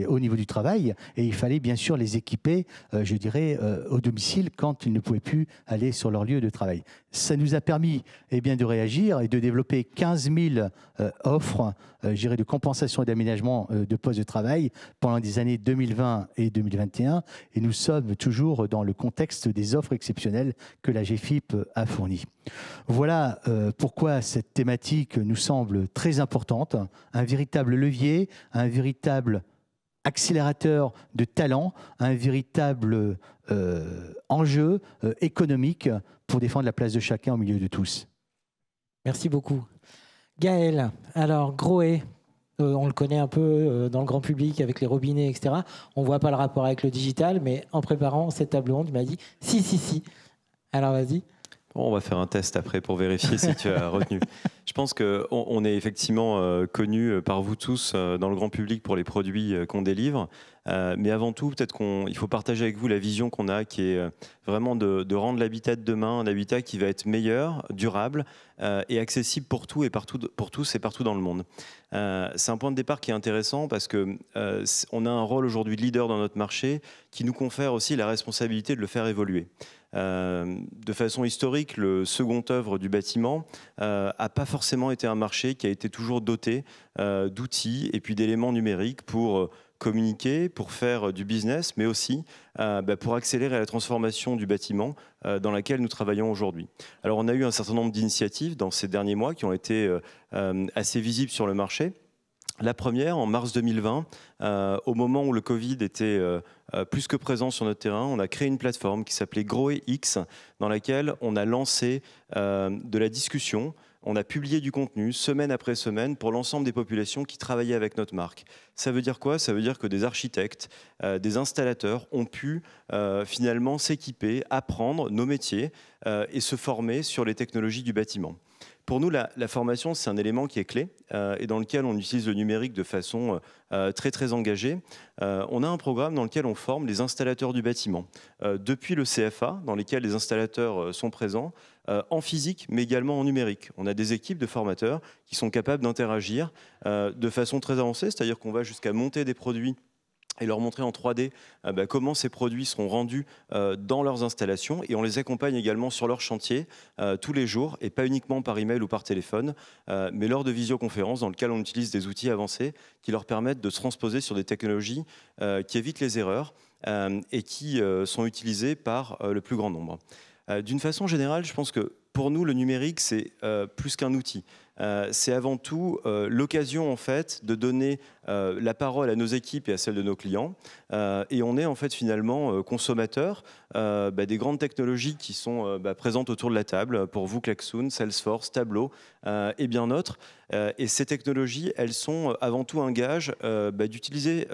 au niveau du travail. Et il fallait bien sûr les équiper, je dirais, au domicile quand ils ne pouvaient plus aller sur leur lieu de travail. Ça nous a permis de réagir et de développer 15 000 offres de compensation et d'aménagement de postes de travail pendant les années 2020 et 2021. Et nous sommes toujours dans le contexte des offres exceptionnelles que la GFIP a fournies. Voilà pourquoi cette thématique nous semble très importante, un véritable levier, un véritable accélérateur de talent, un véritable enjeu économique pour défendre la place de chacun au milieu de tous. Merci beaucoup. Gaël, alors Groé, on le connaît un peu dans le grand public avec les robinets, etc. On ne voit pas le rapport avec le digital, mais en préparant cette table ronde, tu m'as dit si. Alors vas-y. Bon, on va faire un test après pour vérifier si tu as retenu. Je pense qu'on est effectivement connu par vous tous dans le grand public pour les produits qu'on délivre. Mais avant tout, peut-être qu'il faut partager avec vous la vision qu'on a, qui est vraiment de rendre l'habitat de demain un habitat qui va être meilleur, durable et accessible pour tous et partout dans le monde. C'est un point de départ qui est intéressant parce qu'on a un rôle aujourd'hui de leader dans notre marché qui nous confère aussi la responsabilité de le faire évoluer. De façon historique, le second œuvre du bâtiment n'a pas forcément été un marché qui a été toujours doté d'outils et puis d'éléments numériques pour communiquer, pour faire du business, mais aussi pour accélérer la transformation du bâtiment dans laquelle nous travaillons aujourd'hui. Alors on a eu un certain nombre d'initiatives dans ces derniers mois qui ont été assez visibles sur le marché. La première, en mars 2020, au moment où le Covid était plus que présent sur notre terrain, on a créé une plateforme qui s'appelait GroéX, dans laquelle on a lancé de la discussion. On a publié du contenu semaine après semaine pour l'ensemble des populations qui travaillaient avec notre marque. Ça veut dire quoi? Ça veut dire que des architectes, des installateurs ont pu finalement s'équiper, apprendre nos métiers et se former sur les technologies du bâtiment. Pour nous, la formation, c'est un élément qui est clé et dans lequel on utilise le numérique de façon très engagée. On a un programme dans lequel on forme les installateurs du bâtiment. Depuis le CFA, dans lesquels les installateurs sont présents, en physique, mais également en numérique. On a des équipes de formateurs qui sont capables d'interagir de façon très avancée, c'est-à-dire qu'on va jusqu'à monter des produits et leur montrer en 3D comment ces produits seront rendus dans leurs installations, et on les accompagne également sur leur chantier tous les jours, et pas uniquement par email ou par téléphone, mais lors de visioconférences dans lesquelles on utilise des outils avancés qui leur permettent de se transposer sur des technologies qui évitent les erreurs et qui sont utilisées par le plus grand nombre. D'une façon générale, je pense que pour nous, le numérique, c'est plus qu'un outil. C'est avant tout l'occasion en fait de donner la parole à nos équipes et à celles de nos clients. Et on est en fait finalement consommateurs des grandes technologies qui sont présentes autour de la table. Pour vous, Klaxoon, Salesforce, Tableau et bien d'autres. Et ces technologies, elles sont avant tout un gage d'utiliser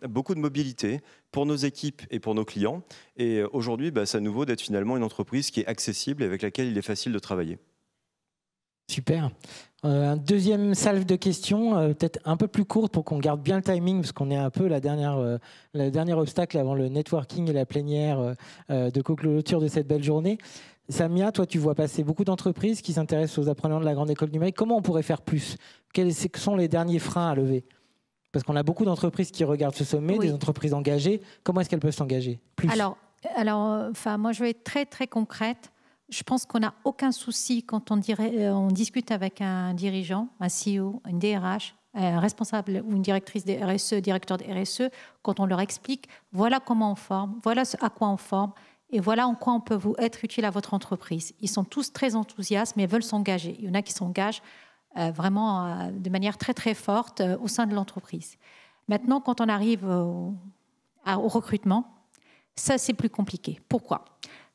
beaucoup de mobilité pour nos équipes et pour nos clients. Et aujourd'hui, ça nous vaut d'être finalement une entreprise qui est accessible et avec laquelle il est facile de travailler. Super. Un deuxième salve de questions, peut-être un peu plus courte pour qu'on garde bien le timing, parce qu'on est un peu le dernier obstacle avant le networking et la plénière de clôture de cette belle journée. Samia, toi, tu vois passer beaucoup d'entreprises qui s'intéressent aux apprenants de la grande école numérique. Comment on pourrait faire plus? Quels sont les derniers freins à lever? Parce qu'on a beaucoup d'entreprises qui regardent ce sommet, oui. Des entreprises engagées. Comment est-ce qu'elles peuvent s'engager plus? Alors, moi, je vais être très concrète. Je pense qu'on n'a aucun souci quand on discute avec un dirigeant, un CEO, une DRH, un responsable ou une directrice des RSE, directeur des RSE, quand on leur explique voilà comment on forme, voilà à quoi on forme et voilà en quoi on peut être utile à votre entreprise. Ils sont tous très enthousiastes mais veulent s'engager. Il y en a qui s'engagent vraiment de manière très forte au sein de l'entreprise. Maintenant, quand on arrive au recrutement, ça c'est plus compliqué. Pourquoi ?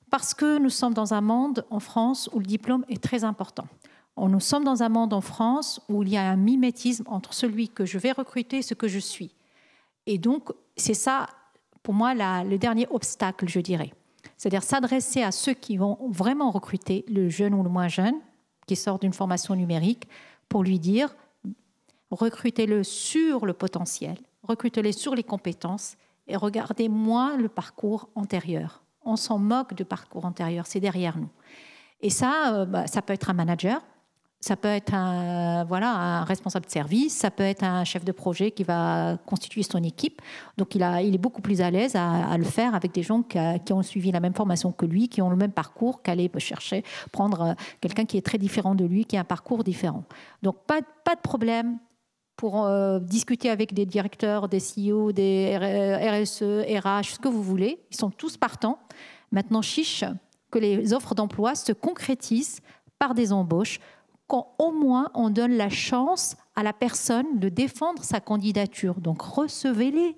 Parce que nous sommes dans un monde en France où le diplôme est très important. Nous sommes dans un monde en France où il y a un mimétisme entre celui que je vais recruter et ce que je suis. Et donc, c'est ça, pour moi, le dernier obstacle, je dirais. C'est-à-dire s'adresser à ceux qui vont vraiment recruter, le jeune ou le moins jeune, qui sort d'une formation numérique, pour lui dire, recrutez-le sur le potentiel, recrutez-le sur les compétences et regardez moins le parcours antérieur. On s'en moque de parcours antérieur, c'est derrière nous. Et ça, ça peut être un manager, ça peut être un responsable de service, ça peut être un chef de projet qui va constituer son équipe. Donc il est beaucoup plus à l'aise à le faire avec des gens qui ont suivi la même formation que lui, qui ont le même parcours, qu'aller chercher, prendre quelqu'un qui est très différent de lui, qui a un parcours différent. Donc pas de problème pour discuter avec des directeurs, des CEO, des RSE, RH, ce que vous voulez. Ils sont tous partants. Maintenant, chiche que les offres d'emploi se concrétisent par des embauches, quand au moins on donne la chance à la personne de défendre sa candidature. Donc recevez-les,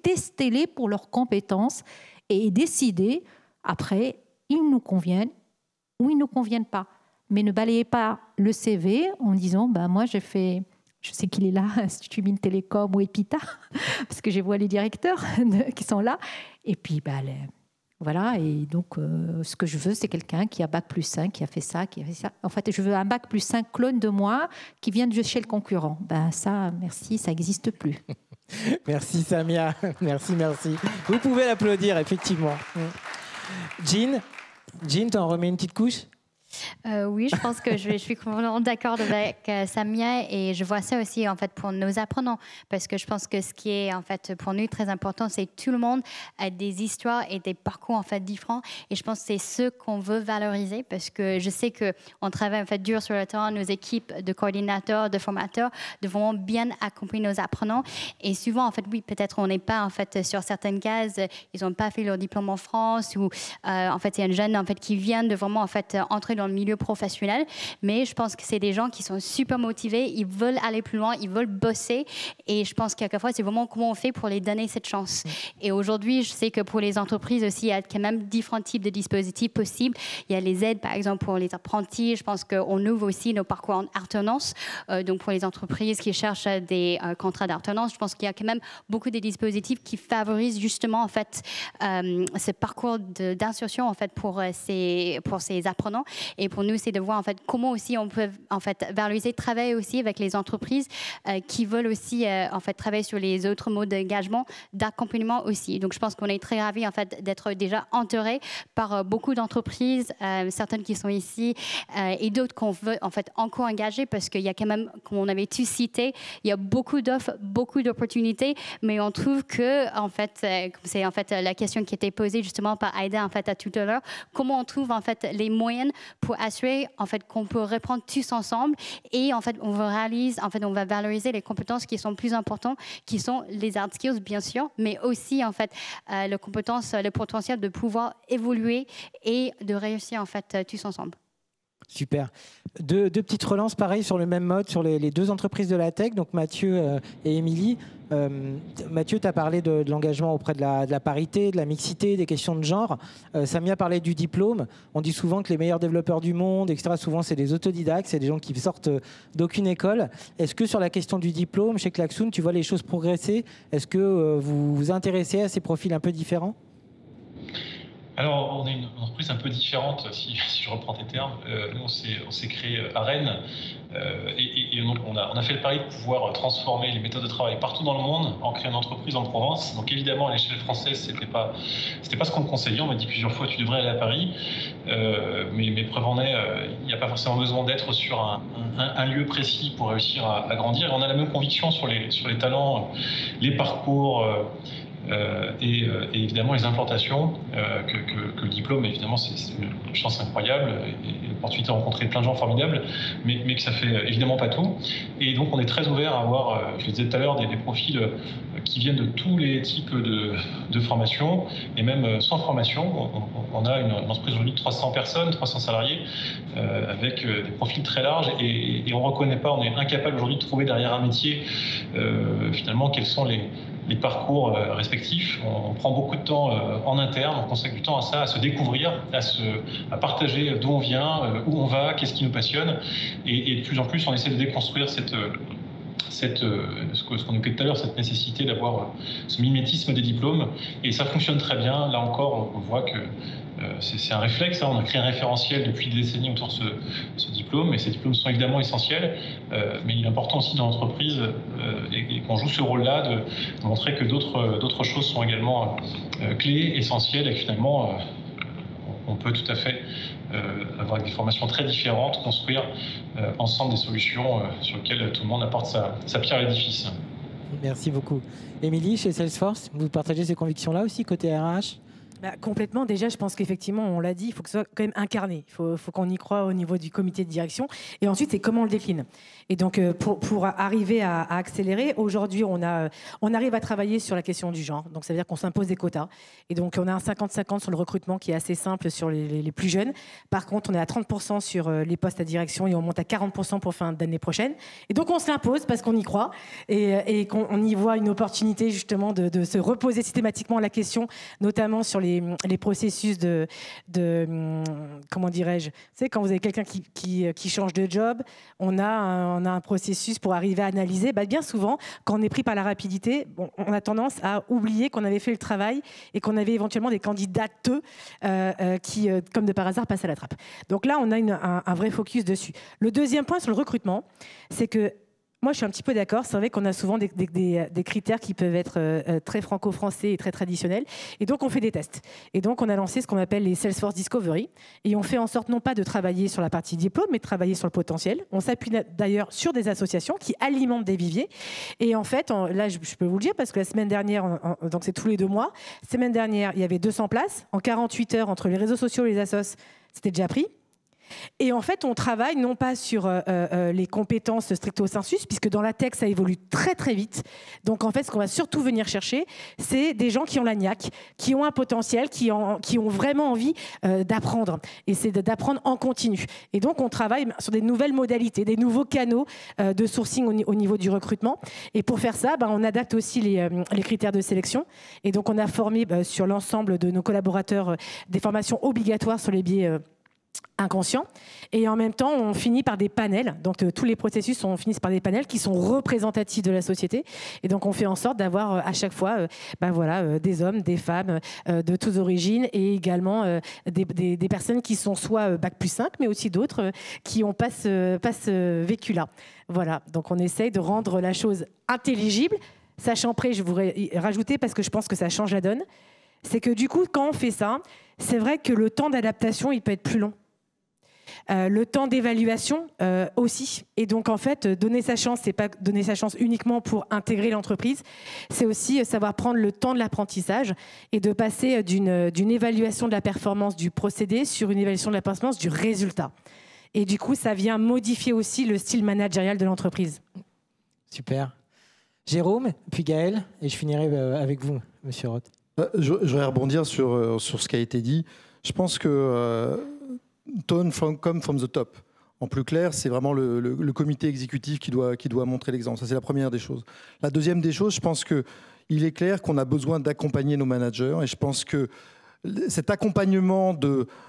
testez-les pour leurs compétences et décidez, après, ils nous conviennent ou ils ne nous conviennent pas. mais ne balayez pas le CV en disant moi je sais qu'il est là, Institut Mines Télécom ou EPITA, parce que je vois les directeurs qui sont là. Et puis, voilà. Et donc, ce que je veux, c'est quelqu'un qui a Bac+5, qui a fait ça, qui a fait ça. En fait, je veux un Bac+5 clone de moi qui vient de chez le concurrent. Ça, merci, ça n'existe plus. Merci Samia, merci. Vous pouvez l'applaudir, effectivement. Jean, t'en remets une petite couche ? Oui, je pense que je suis complètement d'accord avec Samia et je vois ça aussi en fait pour nos apprenants parce que je pense que ce qui est en fait pour nous très important, c'est que tout le monde a des histoires et des parcours en fait différents et je pense que c'est ce qu'on veut valoriser parce que je sais que on travaille en fait dur sur le terrain, nos équipes de coordinateurs, de formateurs devront bien accompagner nos apprenants et souvent en fait oui peut-être on n'est pas en fait sur certaines cases, ils n'ont pas fait leur diplôme en France ou en fait il y a un jeune en fait qui vient de vraiment en fait entrer dans le milieu professionnel, mais je pense que c'est des gens qui sont super motivés, ils veulent aller plus loin, ils veulent bosser et je pense que quelquefois c'est vraiment comment on fait pour les donner cette chance. Et aujourd'hui, je sais que pour les entreprises aussi, il y a quand même différents types de dispositifs possibles. Il y a les aides par exemple pour les apprentis, je pense qu'on ouvre aussi nos parcours en alternance, donc pour les entreprises qui cherchent des contrats d'alternance, je pense qu'il y a quand même beaucoup de dispositifs qui favorisent justement en fait ce parcours d'insertion en fait pour ces apprenants. Et pour nous, c'est de voir en fait comment aussi on peut en fait valoriser, travailler aussi avec les entreprises qui veulent aussi en fait travailler sur les autres modes d'engagement, d'accompagnement aussi. Donc je pense qu'on est très ravis en fait d'être déjà entourés par beaucoup d'entreprises, certaines qui sont ici et d'autres qu'on veut en fait encore engager parce qu'il y a quand même, comme on avait tous cité, il y a beaucoup d'offres, beaucoup d'opportunités, mais on trouve que en fait c'est en fait la question qui était posée justement par Aïda en fait à tout à l'heure, comment on trouve en fait les moyens pour assurer en fait qu'on peut reprendre tous ensemble et en fait on va valoriser les compétences qui sont plus importantes, qui sont les hard skills bien sûr, mais aussi en fait les compétences, le potentiel de pouvoir évoluer et de réussir en fait tous ensemble. Super. Deux petites relances pareil sur le même mode sur les deux entreprises de la tech, donc Mathieu et Émilie. Mathieu, tu as parlé de l'engagement auprès de la parité, de la mixité, des questions de genre. Samia parlait du diplôme. On dit souvent que les meilleurs développeurs du monde, etc., souvent c'est des autodidactes, c'est des gens qui sortent d'aucune école. Est-ce que sur la question du diplôme, chez Klaxoon, tu vois les choses progresser? Est-ce que vous vous intéressez à ces profils un peu différents? Alors, on est une entreprise un peu différente, si je reprends tes termes. Nous, on s'est créé à Rennes et donc on a fait le pari de pouvoir transformer les méthodes de travail partout dans le monde en créant une entreprise en Provence. Donc évidemment, à l'échelle française, c'était pas ce qu'on me conseillait. On m'a dit plusieurs fois, tu devrais aller à Paris. Mais preuve en est, il n'y a pas forcément besoin d'être sur un lieu précis pour réussir à grandir. Et on a la même conviction sur les talents, les parcours... et évidemment les implantations que le diplôme, évidemment c'est une chance incroyable et l'opportunité de rencontrer plein de gens formidables, mais que ça fait évidemment pas tout. Et donc on est très ouvert à avoir, je le disais tout à l'heure, des profils qui viennent de tous les types de formations et même sans formation. On a une entreprise aujourd'hui de 300 personnes, 300 salariés avec des profils très larges et on ne reconnaît pas, on est incapable aujourd'hui de trouver derrière un métier finalement quels sont les parcours respectifs. On prend beaucoup de temps en interne, on consacre du temps à ça, à se découvrir, à partager d'où on vient, où on va, qu'est-ce qui nous passionne. Et de plus en plus, on essaie de déconstruire ce qu'on évoquait tout à l'heure, cette nécessité d'avoir ce mimétisme des diplômes. Et ça fonctionne très bien. Là encore, on voit que c'est un réflexe. On a créé un référentiel depuis des décennies autour de ce diplôme. Et ces diplômes sont évidemment essentiels. Mais il est important aussi dans l'entreprise et qu'on joue ce rôle-là de montrer que d'autres choses sont également clés, essentielles. Et que finalement, on peut tout à fait avoir des formations très différentes, construire ensemble des solutions sur lesquelles tout le monde apporte sa pierre à l'édifice. Merci beaucoup. Émilie, chez Salesforce, vous partagez ces convictions-là aussi, côté RH ? Complètement. Déjà, je pense qu'effectivement, on l'a dit, il faut que ce soit quand même incarné. Il faut qu'on y croit au niveau du comité de direction. Et ensuite, c'est comment on le décline. Et donc, pour arriver à accélérer, aujourd'hui, on arrive à travailler sur la question du genre. Donc, ça veut dire qu'on s'impose des quotas. Et donc, on a un 50-50 sur le recrutement qui est assez simple sur les plus jeunes. Par contre, on est à 30% sur les postes à direction et on monte à 40% pour fin d'année prochaine. Et donc, on se l'impose parce qu'on y croit et qu'on y voit une opportunité justement de se reposer systématiquement la question, notamment sur les les processus de comment dirais-je, tu sais, quand vous avez quelqu'un qui change de job, on a un processus pour arriver à analyser. Bien souvent, quand on est pris par la rapidité, on a tendance à oublier qu'on avait fait le travail et qu'on avait éventuellement des candidateux qui, comme de par hasard, passent à la trappe. Donc là, on a un vrai focus dessus. Le deuxième point sur le recrutement, c'est que moi, je suis un petit peu d'accord. C'est vrai qu'on a souvent des critères qui peuvent être très franco-français et très traditionnels. Et donc, on fait des tests. Et donc, on a lancé ce qu'on appelle les Salesforce Discovery. Et on fait en sorte non pas de travailler sur la partie diplôme, mais de travailler sur le potentiel. On s'appuie d'ailleurs sur des associations qui alimentent des viviers. Et en fait, là, je peux vous le dire, parce que la semaine dernière, donc c'est tous les 2 mois, la semaine dernière, il y avait 200 places. En 48 heures, entre les réseaux sociaux et les assos, c'était déjà pris. Et en fait, on travaille non pas sur les compétences stricto sensus, puisque dans la tech, ça évolue très très vite. Donc en fait, ce qu'on va surtout venir chercher, c'est des gens qui ont la niaque, qui ont un potentiel, qui ont vraiment envie d'apprendre. Et c'est d'apprendre en continu. Et donc on travaille sur des nouvelles modalités, des nouveaux canaux de sourcing au niveau du recrutement. Et pour faire ça, on adapte aussi les critères de sélection. Et donc on a formé sur l'ensemble de nos collaborateurs des formations obligatoires sur les biais inconscient, et en même temps on finit par des panels, donc tous les processus finissent par des panels qui sont représentatifs de la société, et donc on fait en sorte d'avoir à chaque fois des hommes, des femmes de toutes origines, et également des personnes qui sont soit Bac+5, mais aussi d'autres qui n'ont pas ce vécu-là. Voilà, donc on essaye de rendre la chose intelligible, sachant près, je voudrais rajouter, parce que je pense que ça change la donne, c'est que du coup, quand on fait ça, c'est vrai que le temps d'adaptation, il peut être plus long. Le temps d'évaluation aussi. Et donc, en fait, donner sa chance, c'est pas donner sa chance uniquement pour intégrer l'entreprise, c'est aussi savoir prendre le temps de l'apprentissage et de passer d'une évaluation de la performance du procédé sur une évaluation de la performance du résultat. Et du coup, ça vient modifier aussi le style managérial de l'entreprise. Super. Jérôme, puis Gaël, et je finirai avec vous, Monsieur Roth. Je voudrais rebondir sur ce qui a été dit. Je pense que tone come from the top. En plus clair, c'est vraiment le comité exécutif qui doit montrer l'exemple. Ça, c'est la première des choses. La deuxième des choses, je pense qu'il est clair qu'on a besoin d'accompagner nos managers. Et je pense que cet accompagnement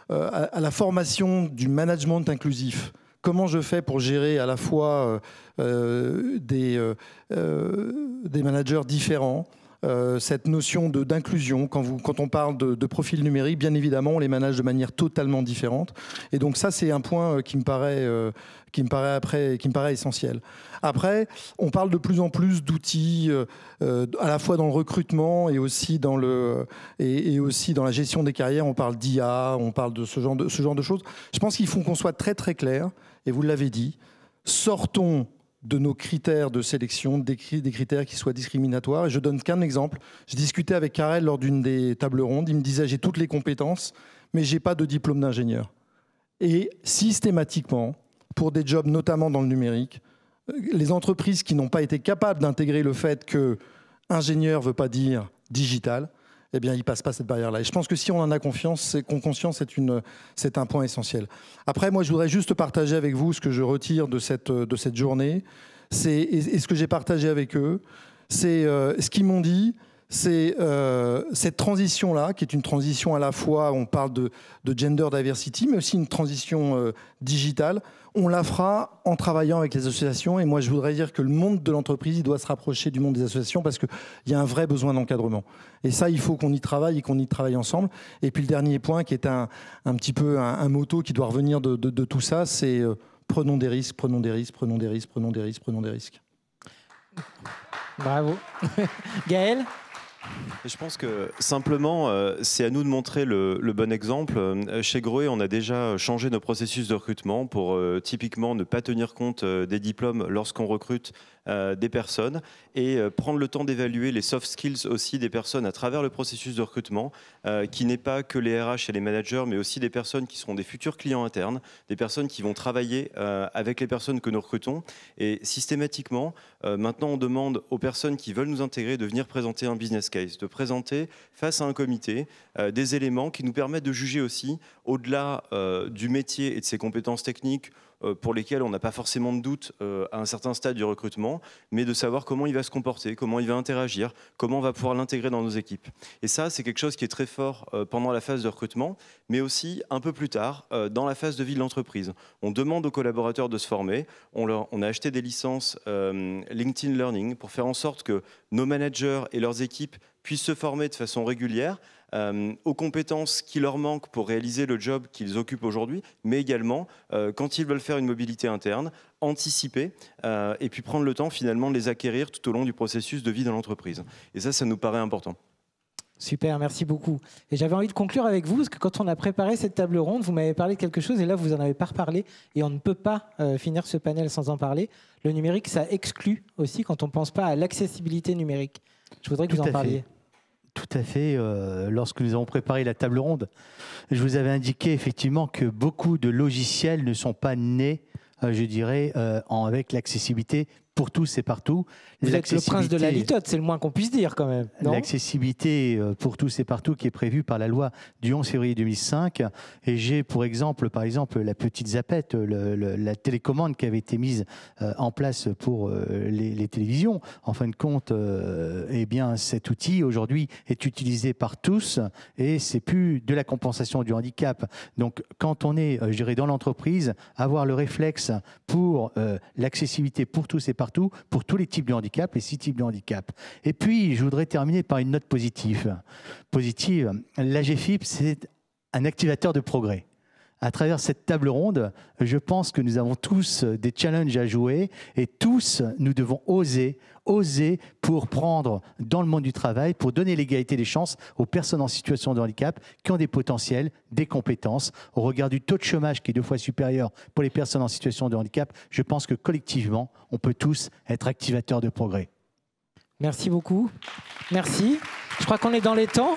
à la formation du management inclusif, comment je fais pour gérer à la fois des managers différents, cette notion d'inclusion, quand on parle de profil numérique, bien évidemment, on les manage de manière totalement différente. Et donc ça, c'est un point qui me paraît essentiel. Après, on parle de plus en plus d'outils, à la fois dans le recrutement et aussi dans la gestion des carrières. On parle d'IA, on parle de ce genre de choses. Je pense qu'il faut qu'on soit très très clair, et vous l'avez dit, sortons de nos critères de sélection, des critères qui soient discriminatoires. Et je donne qu'un exemple. Je discutais avec Karel lors d'une des tables rondes. Il me disait, j'ai toutes les compétences, mais j'ai pas de diplôme d'ingénieur. Et systématiquement, pour des jobs notamment dans le numérique, les entreprises qui n'ont pas été capables d'intégrer le fait que ingénieur ne veut pas dire digital, eh bien, ils ne passent pas cette barrière-là. Et je pense que si on en a conscience, c'est un point essentiel. Après, moi, je voudrais juste partager avec vous ce que je retire de cette journée, et ce que j'ai partagé avec eux. C'est ce qu'ils m'ont dit, c'est cette transition-là, qui est une transition à la fois, on parle de gender diversity, mais aussi une transition digitale. On la fera en travaillant avec les associations. Et moi, je voudrais dire que le monde de l'entreprise, il doit se rapprocher du monde des associations parce qu'il y a un vrai besoin d'encadrement. Et ça, il faut qu'on y travaille et qu'on y travaille ensemble. Et puis le dernier point, qui est un petit peu un motto qui doit revenir de tout ça, c'est prenons des risques, prenons des risques, prenons des risques, prenons des risques, prenons des risques. Bravo. Gaël ? Je pense que simplement, c'est à nous de montrer le bon exemple. Chez Groé, on a déjà changé nos processus de recrutement pour typiquement ne pas tenir compte des diplômes lorsqu'on recrute des personnes et prendre le temps d'évaluer les soft skills aussi des personnes à travers le processus de recrutement qui n'est pas que les RH et les managers, mais aussi des personnes qui seront des futurs clients internes, des personnes qui vont travailler avec les personnes que nous recrutons. Et systématiquement, maintenant, on demande aux personnes qui veulent nous intégrer de venir présenter un business case, de présenter face à un comité des éléments qui nous permettent de juger aussi, au-delà du métier et de ses compétences techniques, pour lesquels on n'a pas forcément de doute à un certain stade du recrutement, mais de savoir comment il va se comporter, comment il va interagir, comment on va pouvoir l'intégrer dans nos équipes. Et ça, c'est quelque chose qui est très fort pendant la phase de recrutement, mais aussi un peu plus tard, dans la phase de vie de l'entreprise. On demande aux collaborateurs de se former, on a acheté des licences LinkedIn Learning pour faire en sorte que nos managers et leurs équipes puissent se former de façon régulière aux compétences qui leur manquent pour réaliser le job qu'ils occupent aujourd'hui, mais également, quand ils veulent faire une mobilité interne, anticiper et puis prendre le temps finalement de les acquérir tout au long du processus de vie dans l'entreprise. Et ça nous paraît important. Super, merci beaucoup. Et j'avais envie de conclure avec vous, parce que quand on a préparé cette table ronde, vous m'avez parlé de quelque chose, et là, vous n'en avez pas reparlé, et on ne peut pas finir ce panel sans en parler. Le numérique, ça exclut aussi quand on ne pense pas à l'accessibilité numérique. Je voudrais que vous en parliez. Tout à fait. Lorsque nous avons préparé la table ronde, je vous avais indiqué effectivement que beaucoup de logiciels ne sont pas nés, je dirais, avec l'accessibilité pour tous et partout. Vous êtes le prince de la litote, c'est le moins qu'on puisse dire quand même. L'accessibilité pour tous et partout qui est prévue par la loi du 11 février 2005. Et j'ai pour exemple, la petite zapette, la télécommande qui avait été mise en place pour les télévisions. En fin de compte, eh bien, cet outil aujourd'hui est utilisé par tous et c'est plus de la compensation du handicap. Donc quand on est, je dirais, dans l'entreprise, avoir le réflexe pour l'accessibilité pour tous et partout, pour tous les types de handicap, les 6 types de handicap. Et puis, je voudrais terminer par une note positive. L'AGFIP, c'est un activateur de progrès. À travers cette table ronde, je pense que nous avons tous des challenges à jouer et tous, nous devons oser pour prendre dans le monde du travail, pour donner l'égalité des chances aux personnes en situation de handicap qui ont des potentiels, des compétences. Au regard du taux de chômage qui est 2 fois supérieur pour les personnes en situation de handicap, je pense que collectivement, on peut tous être activateurs de progrès. Merci beaucoup. Merci. Je crois qu'on est dans les temps.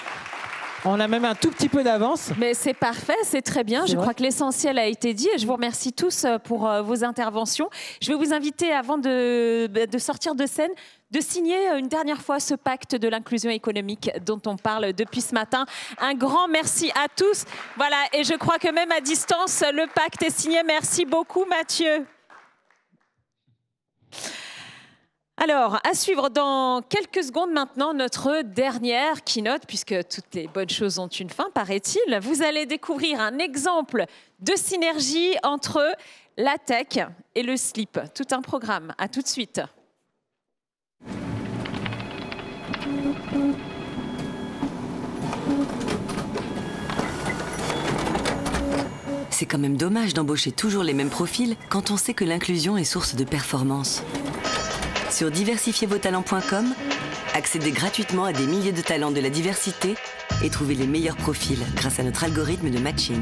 On a même un tout petit peu d'avance. Mais c'est parfait, c'est très bien. Je crois que l'essentiel a été dit et je vous remercie tous pour vos interventions. Je vais vous inviter, avant de sortir de scène, de signer une dernière fois ce pacte de l'inclusion économique dont on parle depuis ce matin. Un grand merci à tous. Voilà, et je crois que même à distance, le pacte est signé. Merci beaucoup, Mathieu. Alors, à suivre dans quelques secondes maintenant notre dernière keynote, puisque toutes les bonnes choses ont une fin, paraît-il. Vous allez découvrir un exemple de synergie entre la tech et le slip. Tout un programme. À tout de suite. C'est quand même dommage d'embaucher toujours les mêmes profils quand on sait que l'inclusion est source de performance. Sur diversifiervostalents.com, accédez gratuitement à des milliers de talents de la diversité et trouvez les meilleurs profils grâce à notre algorithme de matching.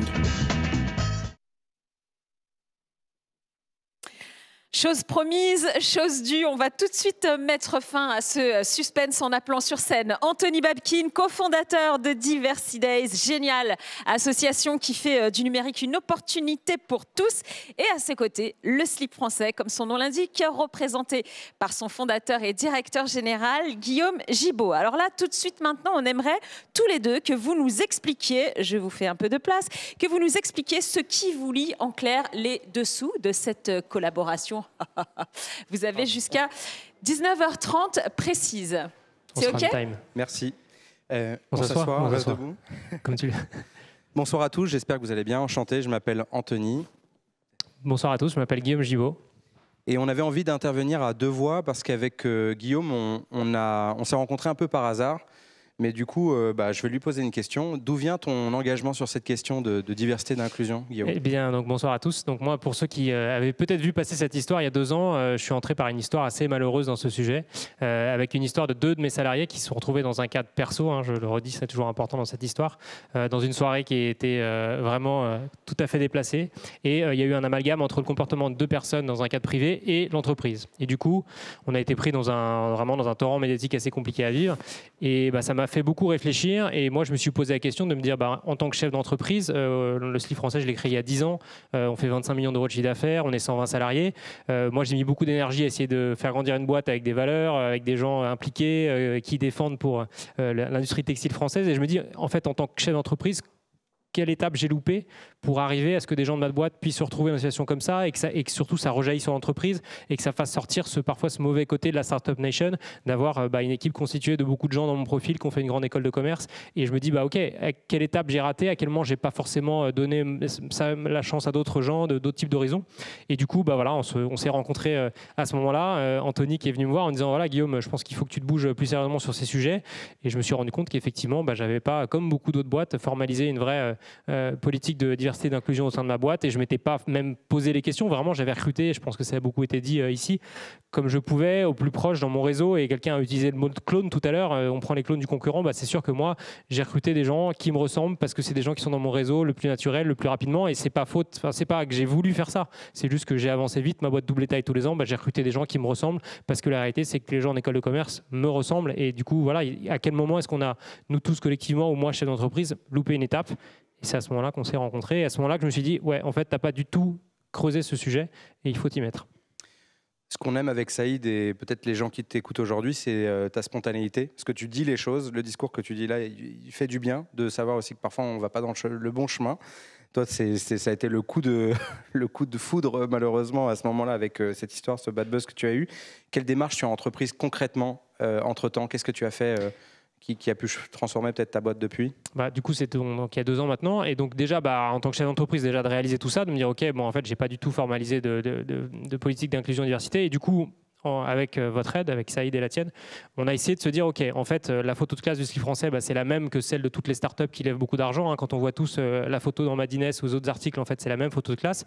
Chose promise, chose due, on va tout de suite mettre fin à ce suspense en appelant sur scène Anthony Babkin, cofondateur de Diversity Days, géniale association qui fait du numérique une opportunité pour tous. Et à ses côtés, le slip français, comme son nom l'indique, représenté par son fondateur et directeur général, Guillaume Gibaud. Alors là, tout de suite maintenant, on aimerait tous les deux que vous nous expliquiez, je vous fais un peu de place, que vous nous expliquiez ce qui vous lie en clair les dessous de cette collaboration. Vous avez jusqu'à 19h30 précise. C'est OK ? Merci. On s'assoit, on reste debout. Comme tu veux. Bonsoir à tous, j'espère que vous allez bien. Enchanté, je m'appelle Anthony. Bonsoir à tous, je m'appelle Guillaume Gibaud. Et on avait envie d'intervenir à 2 voix parce qu'avec Guillaume, on s'est rencontrés un peu par hasard. Mais du coup, je vais lui poser une question. D'où vient ton engagement sur cette question de diversité et d'inclusion, Guillaume ? Eh bien, donc, bonsoir à tous. Donc, moi, pour ceux qui avaient peut-être vu passer cette histoire il y a 2 ans, je suis entré par une histoire assez malheureuse dans ce sujet, avec une histoire de 2 de mes salariés qui se sont retrouvés dans un cadre perso, hein, je le redis, c'est toujours important dans cette histoire, dans une soirée qui était vraiment tout à fait déplacée. Et il y a eu un amalgame entre le comportement de 2 personnes dans un cadre privé et l'entreprise. Et du coup, on a été pris vraiment dans un torrent médiatique assez compliqué à vivre. Et ça m'a fait beaucoup réfléchir et moi je me suis posé la question de me dire en tant que chef d'entreprise, le slip français je l'ai créé il y a 10 ans, on fait 25 millions d'euros de chiffre d'affaires, on est 120 salariés, moi j'ai mis beaucoup d'énergie à essayer de faire grandir une boîte avec des valeurs, avec des gens impliqués qui défendent pour l'industrie textile française et je me dis en fait en tant que chef d'entreprise, quelle étape j'ai loupé pour arriver à ce que des gens de ma boîte puissent se retrouver dans une situation comme ça et que surtout ça rejaillisse sur l'entreprise et que ça fasse sortir parfois ce mauvais côté de la Startup Nation, d'avoir une équipe constituée de beaucoup de gens dans mon profil qui ont fait une grande école de commerce. Et je me dis, ok, à quelle étape j'ai raté, à quel moment j'ai pas forcément donné la chance à d'autres gens, d'autres types d'horizons. Et du coup, voilà, on s'est rencontrés à ce moment-là. Anthony qui est venu me voir en disant, voilà Guillaume, je pense qu'il faut que tu te bouges plus sérieusement sur ces sujets. Et je me suis rendu compte qu'effectivement, j'avais pas, comme beaucoup d'autres boîtes, formalisé une vraie politique de diversité et d'inclusion au sein de ma boîte, et je m'étais pas même posé les questions. Vraiment, j'avais recruté, je pense que ça a beaucoup été dit ici, comme je pouvais, au plus proche dans mon réseau. Et quelqu'un a utilisé le mot de clone tout à l'heure. On prend les clones du concurrent. C'est sûr que moi, j'ai recruté des gens qui me ressemblent parce que c'est des gens qui sont dans mon réseau le plus naturel, le plus rapidement. Et c'est pas faute. Enfin, c'est pas que j'ai voulu faire ça. C'est juste que j'ai avancé vite. Ma boîte double taille tous les ans. J'ai recruté des gens qui me ressemblent parce que la réalité, c'est que les gens en école de commerce me ressemblent. Et du coup, voilà, à quel moment est-ce qu'on a, nous tous collectivement ou moi, chef d'entreprise, loupé une étape? Et c'est à ce moment-là qu'on s'est rencontrés. Et à ce moment-là que je me suis dit, ouais, en fait, t'as pas du tout creusé ce sujet et il faut t'y mettre. Ce qu'on aime avec Saïd et peut-être les gens qui t'écoutent aujourd'hui, c'est ta spontanéité. Parce que tu dis les choses, le discours que tu dis là, il fait du bien de savoir aussi que parfois on ne va pas dans le bon chemin. Toi, ça a été le coup de foudre, malheureusement, à ce moment-là, avec cette histoire, ce bad buzz que tu as eu. Quelle démarche tu as entreprise concrètement entre-temps? Qu'est-ce que tu as fait qui a pu transformer peut-être ta boîte depuis? Du coup, c'est donc il y a 2 ans maintenant. Et donc déjà, en tant que chef d'entreprise, déjà de réaliser tout ça, de me dire, OK, en fait, j'ai pas du tout formalisé de politique d'inclusion et diversité. Et du coup, avec votre aide, avec Saïd et la tienne, on a essayé de se dire, OK, en fait, la photo de classe du ski français, c'est la même que celle de toutes les startups qui lèvent beaucoup d'argent. Quand on voit tous la photo dans Madines ou aux autres articles, en fait, c'est la même photo de classe.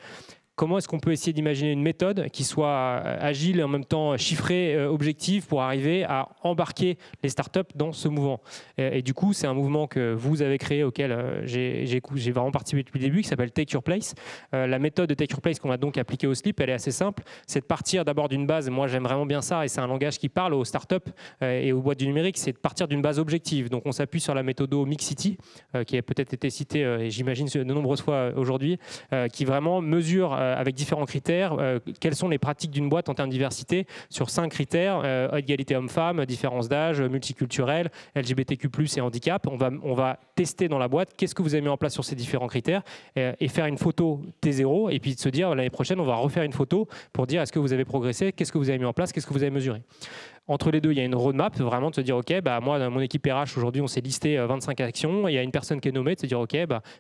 Comment est-ce qu'on peut essayer d'imaginer une méthode qui soit agile et en même temps chiffrée, objective, pour arriver à embarquer les startups dans ce mouvement? Et du coup, c'est un mouvement que vous avez créé, auquel j'ai vraiment participé depuis le début, qui s'appelle Take Your Place. La méthode de Take Your Place qu'on a donc appliquée au Slip, elle est assez simple. C'est de partir d'abord d'une base. Moi, j'aime vraiment bien ça, et c'est un langage qui parle aux startups et aux boîtes du numérique. C'est de partir d'une base objective. Donc, on s'appuie sur la méthode Mixity, qui a peut-être été citée, et j'imagine de nombreuses fois aujourd'hui, qui vraiment mesure avec différents critères quelles sont les pratiques d'une boîte en termes de diversité sur 5 critères: égalité homme-femme, différence d'âge, multiculturel, LGBTQ+, et handicap. On va tester dans la boîte qu'est-ce que vous avez mis en place sur ces différents critères et faire une photo T0, et puis de se dire l'année prochaine on va refaire une photo pour dire est-ce que vous avez progressé, qu'est-ce que vous avez mis en place, qu'est-ce que vous avez mesuré. Entre les deux, il y a une roadmap, vraiment de se dire, OK, moi, dans mon équipe RH, aujourd'hui, on s'est listé 25 actions. Il y a une personne qui est nommée, de se dire, OK,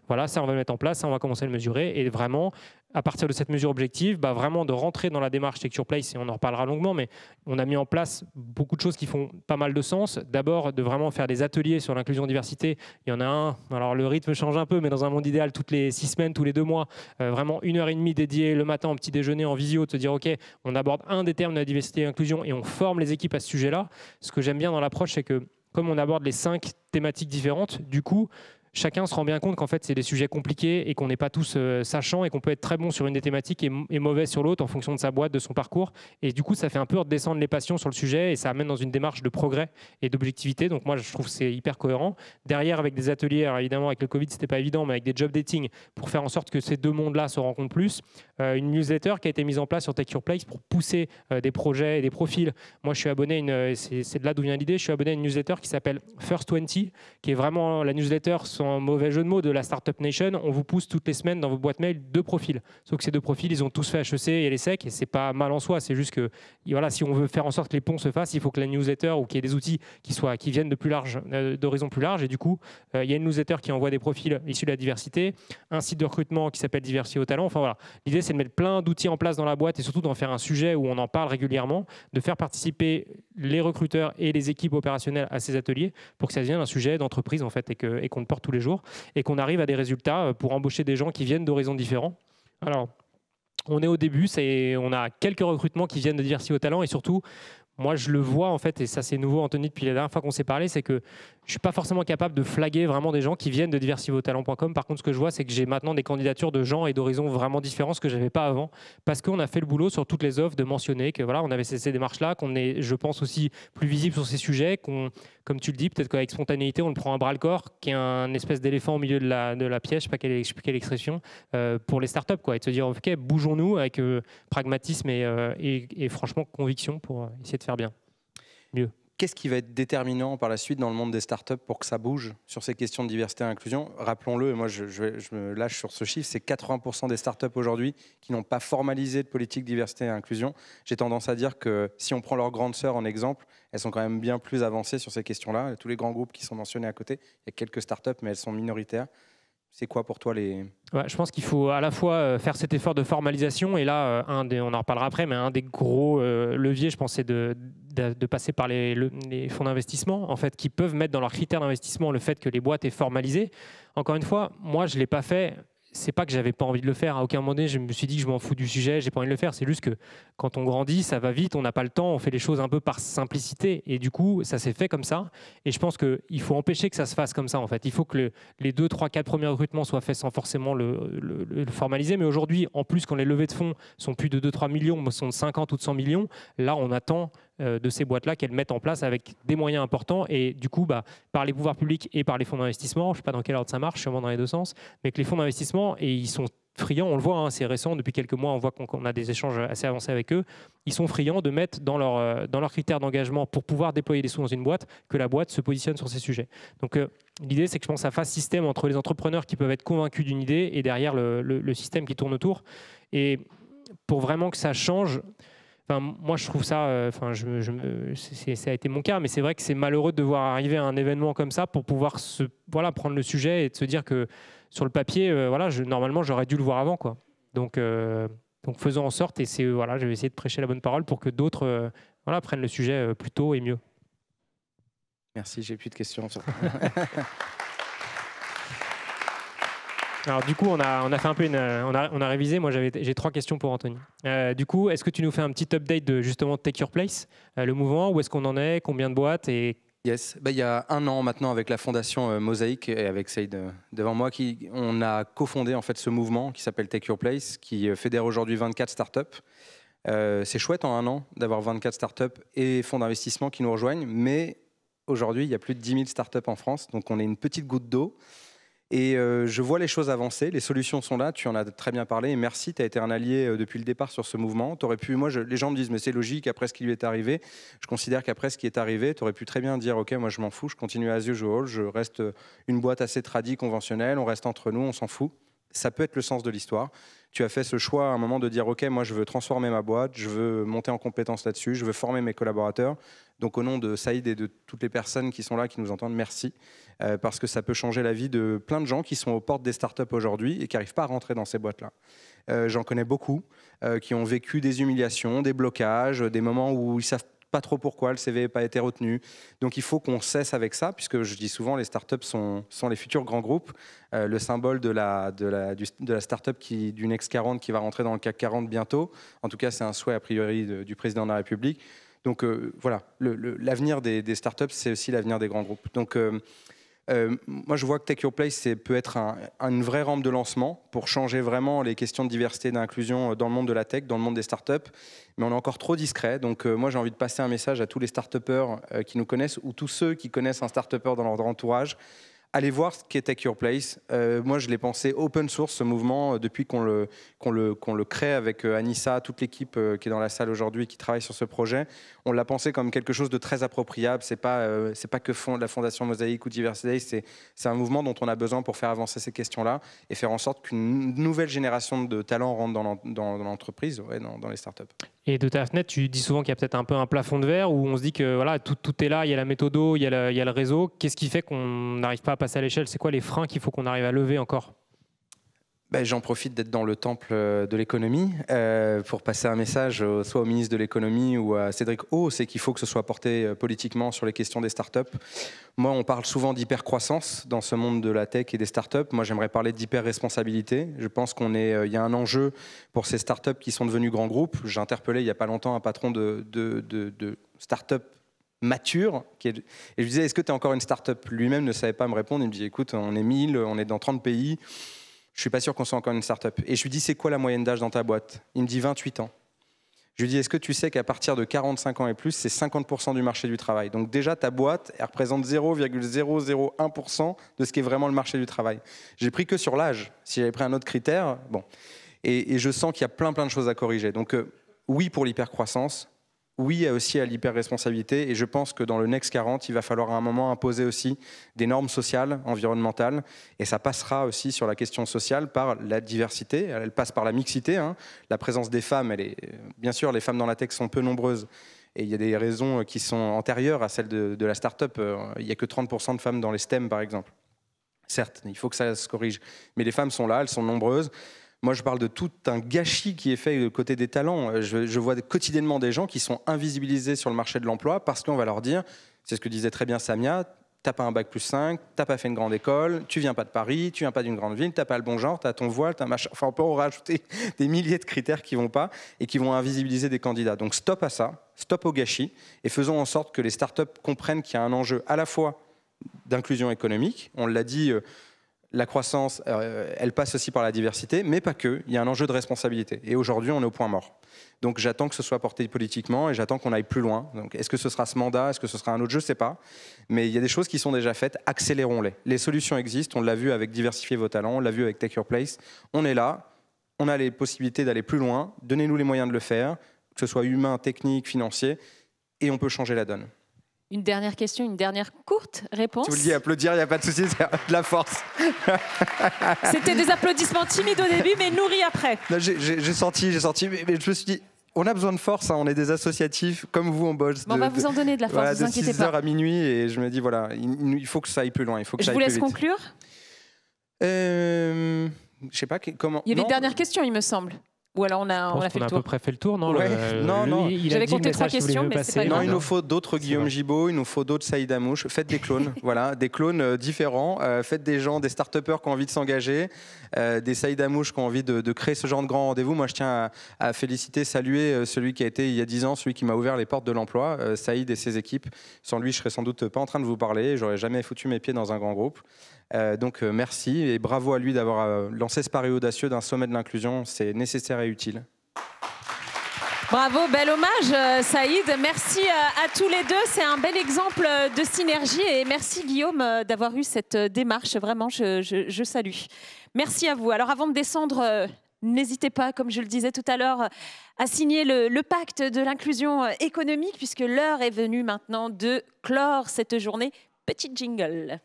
voilà, ça, on va le mettre en place, ça, on va commencer à le mesurer. Et vraiment, à partir de cette mesure objective, vraiment de rentrer dans la démarche Take Your Place, et on en reparlera longuement, mais on a mis en place beaucoup de choses qui font pas mal de sens. D'abord, de vraiment faire des ateliers sur l'inclusion-diversité. Il y en a un, alors le rythme change un peu, mais dans un monde idéal, toutes les 6 semaines, tous les 2 mois, vraiment 1h30 dédiée le matin au petit déjeuner en visio, de se dire, OK, on aborde un des termes de la diversité et l'inclusion et on forme les équipes à ce sujet-là. Ce que j'aime bien dans l'approche, c'est que comme on aborde les 5 thématiques différentes, du coup, chacun se rend bien compte qu'en fait, c'est des sujets compliqués et qu'on n'est pas tous sachants et qu'on peut être très bon sur une des thématiques et mauvais sur l'autre en fonction de sa boîte, de son parcours. Et du coup, ça fait un peu redescendre les passions sur le sujet et ça amène dans une démarche de progrès et d'objectivité. Donc moi, je trouve que c'est hyper cohérent. Derrière, avec des ateliers, alors évidemment, avec le Covid, c'était pas évident, mais avec des job dating pour faire en sorte que ces 2 mondes-là se rencontrent plus. Une newsletter qui a été mise en place sur Take Your Place pour pousser des projets et des profils. Moi, je suis abonné c'est de là d'où vient l'idée, je suis abonné à une newsletter qui s'appelle First 20, qui est vraiment la newsletter sans mauvais jeu de mots de la Startup Nation. On vous pousse toutes les semaines dans vos boîtes mail 2 profils. Sauf que ces 2 profils, ils ont tous fait HEC et les SEC, et c'est pas mal en soi. C'est juste que voilà, si on veut faire en sorte que les ponts se fassent, il faut que la newsletter ou qu'il y ait des outils qui viennent de plus large, d'horizons plus larges. Et du coup, il y a une newsletter qui envoie des profils issus de la diversité, un site de recrutement qui s'appelle Diversité au talent. Enfin voilà, l'idée c'est de mettre plein d'outils en place dans la boîte et surtout d'en faire un sujet où on en parle régulièrement, de faire participer les recruteurs et les équipes opérationnelles à ces ateliers pour que ça devienne un sujet d'entreprise en fait et qu'on le porte tous les jours et qu'on arrive à des résultats pour embaucher des gens qui viennent d'horizons différents. Alors, on est au début, on a quelques recrutements qui viennent de Diversité au talent et surtout, moi je le vois en fait, et ça c'est nouveau Anthony depuis la dernière fois qu'on s'est parlé, c'est que je ne suis pas forcément capable de flaguer vraiment des gens qui viennent de diversitéautalent.com. Par contre, ce que je vois, c'est que j'ai maintenant des candidatures de gens et d'horizons vraiment différents, ce que je n'avais pas avant, parce qu'on a fait le boulot sur toutes les offres de mentionner que voilà, on avait ces démarches-là, qu'on est, je pense, aussi plus visible sur ces sujets, comme tu le dis, peut-être qu'avec spontanéité, on le prend à bras-le-corps, qui est un espèce d'éléphant au milieu de la pièce, je ne sais pas quelle l'expression, pour les startups, quoi, et de se dire, ok, bougeons-nous avec pragmatisme et franchement conviction pour essayer de faire bien. Mieux. qu'est-ce qui va être déterminant par la suite dans le monde des startups pour que ça bouge sur ces questions de diversité et inclusion? Rappelons-le, et moi je me lâche sur ce chiffre, c'est 80% des startups aujourd'hui qui n'ont pas formalisé de politique diversité et inclusion. J'ai tendance à dire que si on prend leurs grandes sœurs en exemple, elles sont quand même bien plus avancées sur ces questions-là. Tous les grands groupes qui sont mentionnés à côté, il y a quelques startups, mais elles sont minoritaires. C'est quoi pour toi les... Ouais, je pense qu'il faut à la fois faire cet effort de formalisation, et là, on en reparlera après, mais un des gros leviers, je pense, c'est de passer par les fonds d'investissement, en fait, qui peuvent mettre dans leurs critères d'investissement le fait que les boîtes aient formalisé. Encore une fois, moi, je ne l'ai pas fait. C'est pas que j'avais pas envie de le faire. À aucun moment donné, je me suis dit que je m'en fous du sujet, j'ai pas envie de le faire. C'est juste que quand on grandit, ça va vite, on n'a pas le temps, on fait les choses un peu par simplicité. Et du coup, ça s'est fait comme ça. Et je pense qu'il faut empêcher que ça se fasse comme ça, en fait. Il faut que les 2, 3, 4 premiers recrutements soient faits sans forcément le formaliser. Mais aujourd'hui, en plus, quand les levées de fonds sont plus de 2-3 millions, sont de 50 ou de 100 millions, là, on attend de ces boîtes-là qu'elles mettent en place avec des moyens importants, et du coup par les pouvoirs publics et par les fonds d'investissement, je ne sais pas dans quel ordre ça marche, sûrement dans les deux sens, mais que les fonds d'investissement, et ils sont friands, on le voit, hein, c'est récent, depuis quelques mois on voit qu'on a des échanges assez avancés avec eux, ils sont friands de mettre dans leurs critères d'engagement pour pouvoir déployer des sous dans une boîte, que la boîte se positionne sur ces sujets. Donc l'idée, c'est que je pense que ça fasse système entre les entrepreneurs qui peuvent être convaincus d'une idée et derrière le système qui tourne autour. Et pour vraiment que ça change, enfin, moi, je trouve ça, ça a été mon cas, mais c'est vrai que c'est malheureux de devoir arriver à un événement comme ça pour pouvoir prendre le sujet et de se dire que sur le papier, normalement, j'aurais dû le voir avant, quoi. Donc faisons en sorte, et je vais essayer de prêcher la bonne parole pour que d'autres prennent le sujet plus tôt et mieux. Merci, j'ai plus de questions. Alors du coup, on a fait un peu on a révisé. Moi, j'ai 3 questions pour Anthony. Du coup, est-ce que tu nous fais un petit update de justement Take Your Place, le mouvement, où est-ce qu'on en est, combien de boîtes et... Yes, il y a 1 an maintenant, avec la fondation Mosaïque et avec Saïd devant moi, on a cofondé en fait ce mouvement qui s'appelle Take Your Place, qui fédère aujourd'hui 24 startups. C'est chouette en 1 an d'avoir 24 startups et fonds d'investissement qui nous rejoignent, mais aujourd'hui, il y a plus de 10 000 startups en France, donc on est une petite goutte d'eau. Et je vois les choses avancer, les solutions sont là, tu en as très bien parlé, et merci, tu as été un allié depuis le départ sur ce mouvement. T'aurais pu, les gens me disent, mais c'est logique, après ce qui lui est arrivé, je considère qu'après ce qui est arrivé, tu aurais pu très bien dire, ok, moi je m'en fous, je continue as usual, je reste une boîte assez tradie, conventionnelle, on reste entre nous, on s'en fout. Ça peut être le sens de l'histoire. Tu as fait ce choix à un moment de dire, ok, moi je veux transformer ma boîte, je veux monter en compétence là-dessus, je veux former mes collaborateurs. Donc au nom de Saïd et de toutes les personnes qui sont là, qui nous entendent, merci. Parce que ça peut changer la vie de plein de gens qui sont aux portes des startups aujourd'hui et qui n'arrivent pas à rentrer dans ces boîtes-là. J'en connais beaucoup qui ont vécu des humiliations, des blocages, des moments où ils ne savent pas trop pourquoi le CV n'a pas été retenu. Donc il faut qu'on cesse avec ça, puisque je dis souvent les startups sont les futurs grands groupes. Le symbole de la startup du Next 40 qui va rentrer dans le CAC 40 bientôt. En tout cas, c'est un souhait a priori du président de la République. Donc voilà, l'avenir des startups, c'est aussi l'avenir des grands groupes. Donc moi, je vois que Take Your Place peut être une vraie rampe de lancement pour changer vraiment les questions de diversité et d'inclusion dans le monde de la tech, dans le monde des startups. Mais on est encore trop discret. Donc moi, j'ai envie de passer un message à tous les start-upers qui nous connaissent ou tous ceux qui connaissent un start-upper dans leur entourage. Allez voir ce qu'est Take Your Place. Moi, je l'ai pensé open source, ce mouvement, depuis qu'on le crée avec Anissa, toute l'équipe qui est dans la salle aujourd'hui, qui travaille sur ce projet. On l'a pensé comme quelque chose de très appropriable. C'est pas que la Fondation Mosaïque ou Diversity, c'est un mouvement dont on a besoin pour faire avancer ces questions-là et faire en sorte qu'une nouvelle génération de talents rentre dans l'entreprise, dans les startups. Et de ta fenêtre, tu dis souvent qu'il y a peut-être un peu un plafond de verre où on se dit que voilà, tout est là, il y a la méthodo, il y a le réseau. Qu'est-ce qui fait qu'on n'arrive pas à passer à l'échelle? C'est quoi les freins qu'il faut qu'on arrive à lever encore? J'en profite d'être dans le temple de l'économie pour passer un message soit au ministre de l'économie ou à Cédric O, c'est qu'il faut que ce soit porté politiquement sur les questions des startups. Moi, on parle souvent d'hypercroissance dans ce monde de la tech et des startups. Moi, j'aimerais parler d'hyper-responsabilité. Je pense qu'il y a un enjeu pour ces startups qui sont devenus grands groupes. J'ai interpellé il n'y a pas longtemps un patron de startup mature. Et je lui disais, est-ce que tu es encore une startup? Lui-même ne savait pas me répondre. Il me dit, écoute, on est 1000, on est dans 30 pays. Je ne suis pas sûr qu'on soit encore une start-up. Et je lui dis, c'est quoi la moyenne d'âge dans ta boîte? Il me dit 28 ans. Je lui dis, est-ce que tu sais qu'à partir de 45 ans et plus, c'est 50% du marché du travail? Donc déjà, ta boîte, elle représente 0,001% de ce qui est vraiment le marché du travail. J'ai pris que sur l'âge. Si j'avais pris un autre critère, bon. Et je sens qu'il y a plein de choses à corriger. Donc oui pour l'hypercroissance, oui aussi à l'hyper-responsabilité, et je pense que dans le Next 40, il va falloir à un moment imposer aussi des normes sociales, environnementales, et ça passera aussi sur la question sociale par la diversité, elle passe par la mixité, hein. La présence des femmes, bien sûr, les femmes dans la tech sont peu nombreuses, et il y a des raisons qui sont antérieures à celles de la start-up. Il n'y a que 30% de femmes dans les STEM, par exemple. Certes, il faut que ça se corrige, mais les femmes sont là, elles sont nombreuses. Moi, je parle de tout un gâchis qui est fait du côté des talents. Je vois quotidiennement des gens qui sont invisibilisés sur le marché de l'emploi parce qu'on va leur dire, c'est ce que disait très bien Samia, t'as pas un bac +5, t'as pas fait une grande école, tu viens pas de Paris, tu viens pas d'une grande ville, t'as pas le bon genre, t'as ton voile, t'as machin. Enfin, on peut en rajouter des milliers de critères qui vont pas et qui vont invisibiliser des candidats. Donc stop à ça, stop au gâchis, et faisons en sorte que les startups comprennent qu'il y a un enjeu à la fois d'inclusion économique, on l'a dit, la croissance, elle passe aussi par la diversité, mais pas que. Il y a un enjeu de responsabilité. Et aujourd'hui, on est au point mort. Donc j'attends que ce soit porté politiquement et j'attends qu'on aille plus loin. Donc est-ce que ce sera ce mandat? Est-ce que ce sera un autre? Je ne sais pas. Mais il y a des choses qui sont déjà faites. Accélérons-les. Les solutions existent. On l'a vu avec Diversifier vos talents. On l'a vu avec Take Your Place. On est là. On a les possibilités d'aller plus loin. Donnez-nous les moyens de le faire, que ce soit humain, technique, financier. Et on peut changer la donne. Une dernière question, une dernière courte réponse. Si vous le dites applaudir, il n'y a pas de souci, c'est de la force. C'était des applaudissements timides au début, mais nourris après. J'ai senti, mais je me suis dit, on a besoin de force, hein, on est des associatifs, comme vous, on bosse. Bon, on va vous en donner de la force, voilà, ne vous inquiétez pas. De 6h à minuit, et je me dis, voilà, il faut que ça aille plus loin, il faut que ça aille plus vite. Je vous laisse conclure. Je sais pas comment... Il y avait une dernière question, il me semble. Ou alors on a fait le à tour. peu près fait le tour, non? Ouais. Non. J'avais compté 3 questions, mais c'est pas grave. Non, il nous faut d'autres Guillaume Gibault, il nous faut d'autres Saïd Amouche. Faites des clones, voilà, des clones différents. Faites des gens, des start-upers qui ont envie de s'engager, des Saïd Amouche qui ont envie de créer ce genre de grand rendez-vous. Moi, je tiens à féliciter, saluer celui qui a été il y a 10 ans, celui qui m'a ouvert les portes de l'emploi, Saïd et ses équipes. Sans lui, je serais sans doute pas en train de vous parler. J'aurais jamais foutu mes pieds dans un grand groupe. Donc merci et bravo à lui d'avoir lancé ce pari audacieux d'un sommet de l'inclusion. C'est nécessaire et utile. Bravo, bel hommage Saïd. Merci à tous les deux. C'est un bel exemple de synergie et merci Guillaume d'avoir eu cette démarche. Vraiment, je salue. Merci à vous. Alors avant de descendre, n'hésitez pas, comme je le disais tout à l'heure, à signer le pacte de l'inclusion économique puisque l'heure est venue maintenant de clore cette journée. Petit jingle.